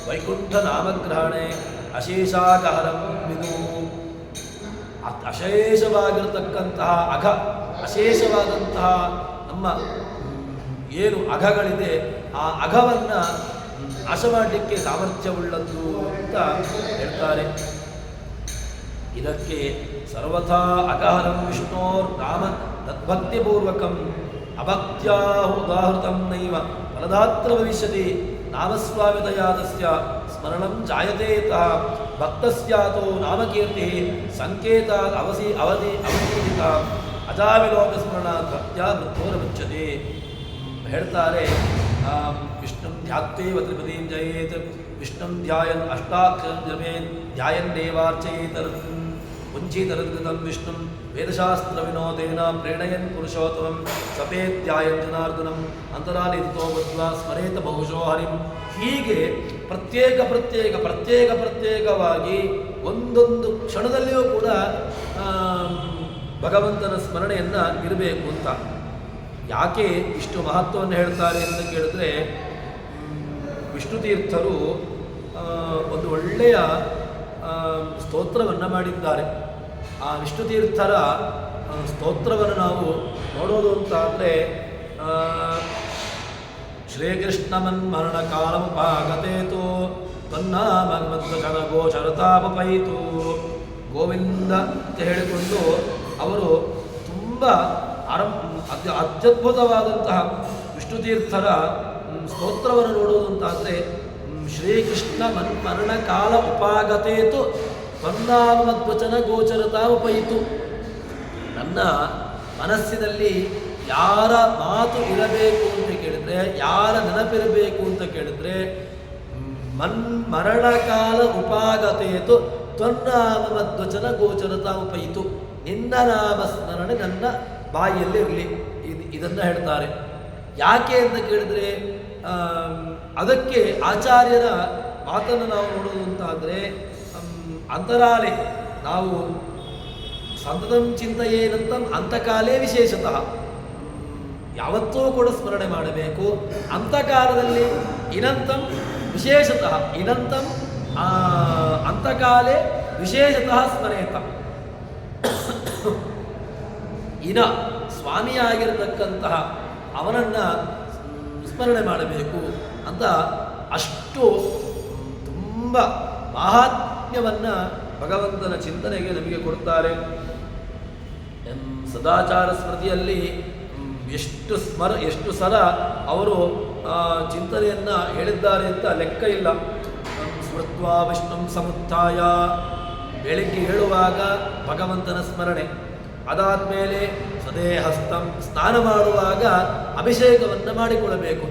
ವೈಕುಂಠ ನಾಮಗ್ರಹಣೆ ಅಶೇಷಾಗಹರಂ ವಿದು. ಅಶೇಷವಾಗಿರತಕ್ಕಂತಹ ಅಶೇಷವಾದಂತಹ ನಮ್ಮ ಏನು ಅಘಗಳಿದೆ, ಆ ಅಘವನ್ನು ನಾಶ ಮಾಡಲಿಕ್ಕೆ ಸಾಮರ್ಥ್ಯವುಳ್ಳದ್ದು ಅಂತ ಹೇಳ್ತಾರೆ. ಇದಕ್ಕೆ ಸರ್ವಥಾ ಅಗಹರಂ ವಿಷ್ಣೋರ್ ನಾಮ ತದ್ಭಕ್ತಿಪೂರ್ವಕಂ ಅಭಕ್ತ್ಯಾಹುದಾಹೃತಂ ನೈವ ಫಲದಾತ್ರ ಭವಿಷ್ಯತಿ ನಾಮಸ್ವಾಮಿತಯಾದಸ್ಯ ಸ್ಮರಣಂ ಜಾಯತೇತಃ ಭಕ್ತಸ್ಯಾತೋ ನಾಮಕೀರ್ತಿ ಸಂಕೇತಾತ್ ಅವಧೀತ ಅಜಾವಿಲೋಕ ಸ್ಮರಣಾತ್ ಭಕ್ತ್ಯಾ ಮೃತ್ಯೋರಮುಚ್ಯತೆ. ಹೇಳ್ತಾರೆ, ವಿಷ್ಣುಂ ಧ್ಯಾತ್ವೇವ ತ್ರಿಪದೀಂ ಜಯೇತ್, ವಿಷ್ಣುಂ ಧ್ಯಾಯನ್ ಅಷ್ಟಾಕ್ಷರಂ ಜಪೇತ್, ಧ್ಯಾಯನ್ನೇವಾರ್ಚಯೇತ್ ಪುಂಚೀತರದ್ಗತಂ ವಿಷ್ಣುಂ ವೇದಶಾಸ್ತ್ರ ವಿನೋದೇನ ಪ್ರೇಣಯನ್ ಪುರುಷೋತ್ತಮಂ ಸಪೇತ್ ಧ್ಯಾಯನ್ ಜನಾರ್ದನಂ ಅಂತರಾಲಿತೋ ಬದ್ವಾ ಸ್ಮರೇತ ಬಹುಶೋ ಹರಿಂ. ಹೀಗೆ ಪ್ರತ್ಯೇಕವಾಗಿ ಒಂದೊಂದು ಕ್ಷಣದಲ್ಲಿಯೂ ಕೂಡ ಭಗವಂತನ ಸ್ಮರಣೆಯನ್ನು ಇರಬೇಕು ಅಂತ. ಯಾಕೆ ಇಷ್ಟು ಮಹತ್ವವನ್ನು ಹೇಳ್ತಾರೆ ಅಂತ ಕೇಳಿದ್ರೆ, ವಿಷ್ಣು ತೀರ್ಥರು ಒಂದು ಒಳ್ಳೆಯ ಸ್ತೋತ್ರವನ್ನು ಮಾಡಿದ್ದಾರೆ. ಆ ವಿಷ್ಣು ತೀರ್ಥರ ಸ್ತೋತ್ರವನ್ನು ನಾವು ನೋಡೋದು ಅಂತ ಅಂದರೆ, ಶ್ರೀಕೃಷ್ಣಮನ್ಮರಣ ಕಾಲಮುಪಾಗತೇತು ತನ್ನಾಮನ್ಮಧ್ವಚನ ಗೋಚರತಾಪೈತು. ಗೋವಿಂದ ಅಂತ ಹೇಳಿಕೊಂಡು ಅವರು ತುಂಬ ಅತ್ಯದ್ಭುತವಾದಂತಹ ವಿಷ್ಣು ತೀರ್ಥರ ಸ್ತೋತ್ರವನ್ನು ನೋಡೋದು ಅಂತ ಅಂದರೆ, ಶ್ರೀಕೃಷ್ಣ ಮನ್ಮರಣ ಕಾಲ ಉಪಾಗತೇತು ತ್ವನ್ನಾಮಧ್ವಚನ ಗೋಚರತಾಪೈತು. ನನ್ನ ಮನಸ್ಸಿನಲ್ಲಿ ಯಾರ ಮಾತು ಇರಬೇಕು ಅಂತ ಕೇಳಿದರೆ, ಯಾರ ನೆನಪಿರಬೇಕು ಅಂತ ಕೇಳಿದರೆ, ಮರಣಕಾಲ ಉಪಾಗತೇತು ತ್ವನ್ನಾಮಧ್ವಚನ ಗೋಚರತಾಪೈತು. ನಿನ್ನ ನಾಮ ಸ್ಮರಣೆ ನನ್ನ ಬಾಯಿಯಲ್ಲಿರಲಿ, ಇದನ್ನು ಹೇಳ್ತಾರೆ. ಯಾಕೆ ಅಂತ ಕೇಳಿದರೆ, ಅದಕ್ಕೆ ಆಚಾರ್ಯರ ಮಾತನ್ನು ನಾವು ನೋಡುವುದು ಅಂತಾದರೆ ಅಂತರಾಲೆ ನಾವು ಸಂತತಂ ಚಿಂತೆಯೇನಂತಂ ಅಂತಕಾಲೇ ವಿಶೇಷತಃ ಯಾವತ್ತೂ ಕೂಡ ಸ್ಮರಣೆ ಮಾಡಬೇಕು. ಅಂತಕಾಲದಲ್ಲಿ ಇನಂತಂ ವಿಶೇಷತಃ ಇನಂತಂ ಅಂತಕಾಲೇ ವಿಶೇಷತಃ ಸ್ಮರೇತ. ಇನ ಸ್ವಾಮಿಯಾಗಿರತಕ್ಕಂತಹ ಅವನನ್ನು ಸ್ಮರಣೆ ಮಾಡಬೇಕು ಅಂತ ಅಷ್ಟು ತುಂಬ ಮಹಾತ್ಮ್ಯವನ್ನು ಭಗವಂತನ ಚಿಂತನೆಗೆ ನಮಗೆ ಕೊಡ್ತಾರೆ. ಸದಾಚಾರ ಸ್ಮೃತಿಯಲ್ಲಿ ಎಷ್ಟು ಸಲ ಅವರು ಚಿಂತನೆಯನ್ನು ಹೇಳಿದ್ದಾರೆ ಅಂತ ಲೆಕ್ಕ ಇಲ್ಲ. ಸ್ಮೃತ್ವಾ ವಿಷ್ಣುಂ ಸಮುತ್ಥಾಯ, ಬೆಳಿಗ್ಗೆ ಹೇಳುವಾಗ ಭಗವಂತನ ಸ್ಮರಣೆ, ಅದಾದಮೇಲೆ ಸದೇಹಸ್ತಂ ಸ್ನಾನ ಮಾಡುವಾಗ ಅಭಿಷೇಕವನ್ನು ಮಾಡಿಕೊಳ್ಳಬೇಕು.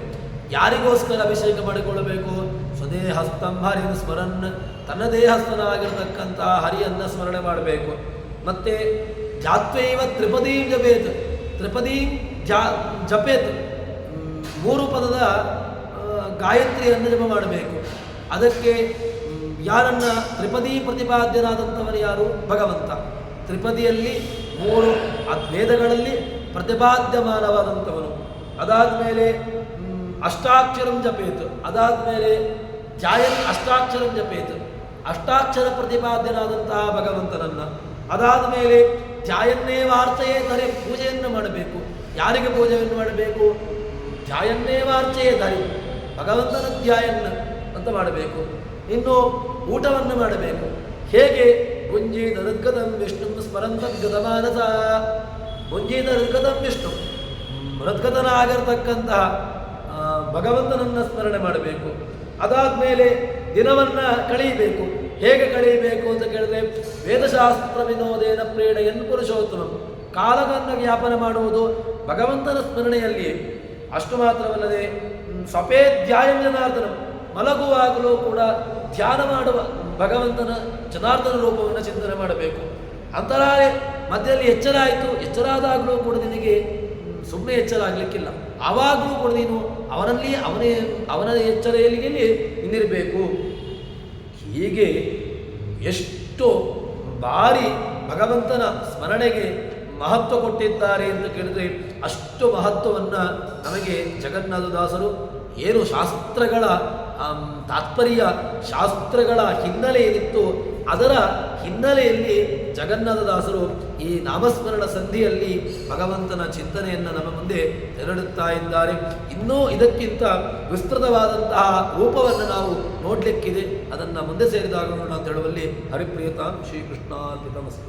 ಯಾರಿಗೋಸ್ಕರ ಅಭಿಷೇಕ ಮಾಡಿಕೊಳ್ಳಬೇಕು? ಸ್ವದೇಹಸ್ತಂ ಹರಿನ ಸ್ಮರನ್, ತನ್ನ ದೇಹಸ್ಥನಾಗಿರತಕ್ಕಂತಹ ಹರಿಯನ್ನು ಸ್ಮರಣೆ ಮಾಡಬೇಕು. ಮತ್ತು ಜಾತ್ವೈವ ತ್ರಿಪದೀಂ ಜಪೇತ್, ತ್ರಿಪದೀಂ ಜಪೇತ್, 3 ಪದದ ಗಾಯತ್ರಿಯನ್ನು ಜಪ ಮಾಡಬೇಕು. ಅದಕ್ಕೆ ಯಾರನ್ನ ತ್ರಿಪದಿ ಪ್ರತಿಪಾದ್ಯನಾದಂಥವನು ಯಾರು? ಭಗವಂತ. ತ್ರಿಪದಿಯಲ್ಲಿ 3 ವೇದಗಳಲ್ಲಿ ಪ್ರತಿಪಾದ್ಯಮಾನವಾದಂಥವನು. ಅದಾದಮೇಲೆ ಅಷ್ಟಾಕ್ಷರಂ ಜಪೇತು, ಅದಾದಮೇಲೆ ಅಷ್ಟಾಕ್ಷರಂ ಜಪೇತು, ಅಷ್ಟಾಕ್ಷರ ಪ್ರತಿಪಾದ್ಯನಾದಂತಹ ಭಗವಂತನನ್ನು. ಅದಾದ ಮೇಲೆ ಧ್ಯಾಯನ್ನೇ ವಾರ್ತೆಯೇ ಧರೆ, ಪೂಜೆಯನ್ನು ಮಾಡಬೇಕು. ಯಾರಿಗೆ ಪೂಜೆಯನ್ನು ಮಾಡಬೇಕು? ಧ್ಯಾಯನ್ನೇ ವಾರ್ತೆಯೇ ಧರೆ, ಭಗವಂತನ ಧ್ಯಾಯನ್ನ ಅಂತ ಮಾಡಬೇಕು. ಇನ್ನು ಊಟವನ್ನು ಮಾಡಬೇಕು. ಹೇಗೆ? ಭುಂಜೀತ ಹೃದ್ಗತಂ ವಿಷ್ಣು ಸ್ಮರಂತಂ ಗತಮಾನಸ, ಭುಂಜೀತ ಹೃದ್ಗತಂ ವಿಷ್ಣು, ಹೃದ್ಗತನಾಗಿರ್ತಕ್ಕಂತಹ ಭಗವಂತನನ್ನು ಸ್ಮರಣೆ ಮಾಡಬೇಕು. ಅದಾದಮೇಲೆ ದಿನವನ್ನು ಕಳೆಯಬೇಕು. ಹೇಗೆ ಕಳೆಯಬೇಕು ಅಂತ ಕೇಳಿದ್ರೆ, ವೇದಶಾಸ್ತ್ರ ವಿನೋದೇನ ಪ್ರೇರಣೆಯನ್ನು ಪುರುಷೋತ್ತಮ, ಕಾಲವನ್ನು ಜ್ಞಾಪನ ಮಾಡುವುದು ಭಗವಂತನ ಸ್ಮರಣೆಯಲ್ಲಿ. ಅಷ್ಟು ಮಾತ್ರವಲ್ಲದೆ ಸ್ವಪೇಧ್ಯಾಯಂ ಜನಾರ್ದನ, ಮಲಗುವಾಗಲೂ ಕೂಡ ಧ್ಯಾನ ಮಾಡುವ ಭಗವಂತನ ಜನಾರ್ದನ ರೂಪವನ್ನು ಚಿಂತನೆ ಮಾಡಬೇಕು. ಅಂತರಾಳೆ ಮಧ್ಯದಲ್ಲಿ ಎಚ್ಚರ ಆಯಿತು, ಎಚ್ಚರಾದಾಗಲೂ ಕೂಡ ನಿನಗೆ ಸುಮ್ಮನೆ ಎಚ್ಚರ ಆಗಲಿಕ್ಕಿಲ್ಲ. ಆವಾಗಲೂ ಕೂಡ ನೀನು ಅವನ ಎಚ್ಚರೆಯಲ್ಲಿ ನಿನ್ನಿರಬೇಕು. ಹೀಗೆ ಎಷ್ಟು ಬಾರಿ ಭಗವಂತನ ಸ್ಮರಣೆಗೆ ಮಹತ್ವ ಕೊಟ್ಟಿದ್ದಾರೆ ಅಂತ ಕೇಳಿದ್ರೆ, ಅಷ್ಟು ಮಹತ್ವವನ್ನು ನಮಗೆ ಜಗನ್ನಾಥದಾಸರು ಏನು ಶಾಸ್ತ್ರಗಳ ತಾತ್ಪರ್ಯ, ಶಾಸ್ತ್ರಗಳ ಹಿನ್ನೆಲೆ ಏನಿತ್ತು ಅದರ ಹಿನ್ನೆಲೆಯಲ್ಲಿ ಜಗನ್ನಾಥದಾಸರು ಈ ನಾಮಸ್ಮರಣ ಸಂಧಿಯಲ್ಲಿ ಭಗವಂತನ ಚಿಂತನೆಯನ್ನು ನಮ್ಮ ಮುಂದೆ ತೆರಳುತ್ತಾ ಇದ್ದಾರೆ. ಇನ್ನೂ ಇದಕ್ಕಿಂತ ವಿಸ್ತೃತವಾದಂತಹ ರೂಪವನ್ನು ನಾವು ನೋಡಲಿಕ್ಕಿದೆ. ಅದನ್ನು ಮುಂದೆ ಸೇರಿದಾಗ ನೋಡೋಣ ಅಂತ ಹೇಳುವಲ್ಲಿ ಹರಿಪ್ರಿಯತಾಂ ಶ್ರೀಕೃಷ್ಣಾರ್ಪಿತಮಸ್ತು.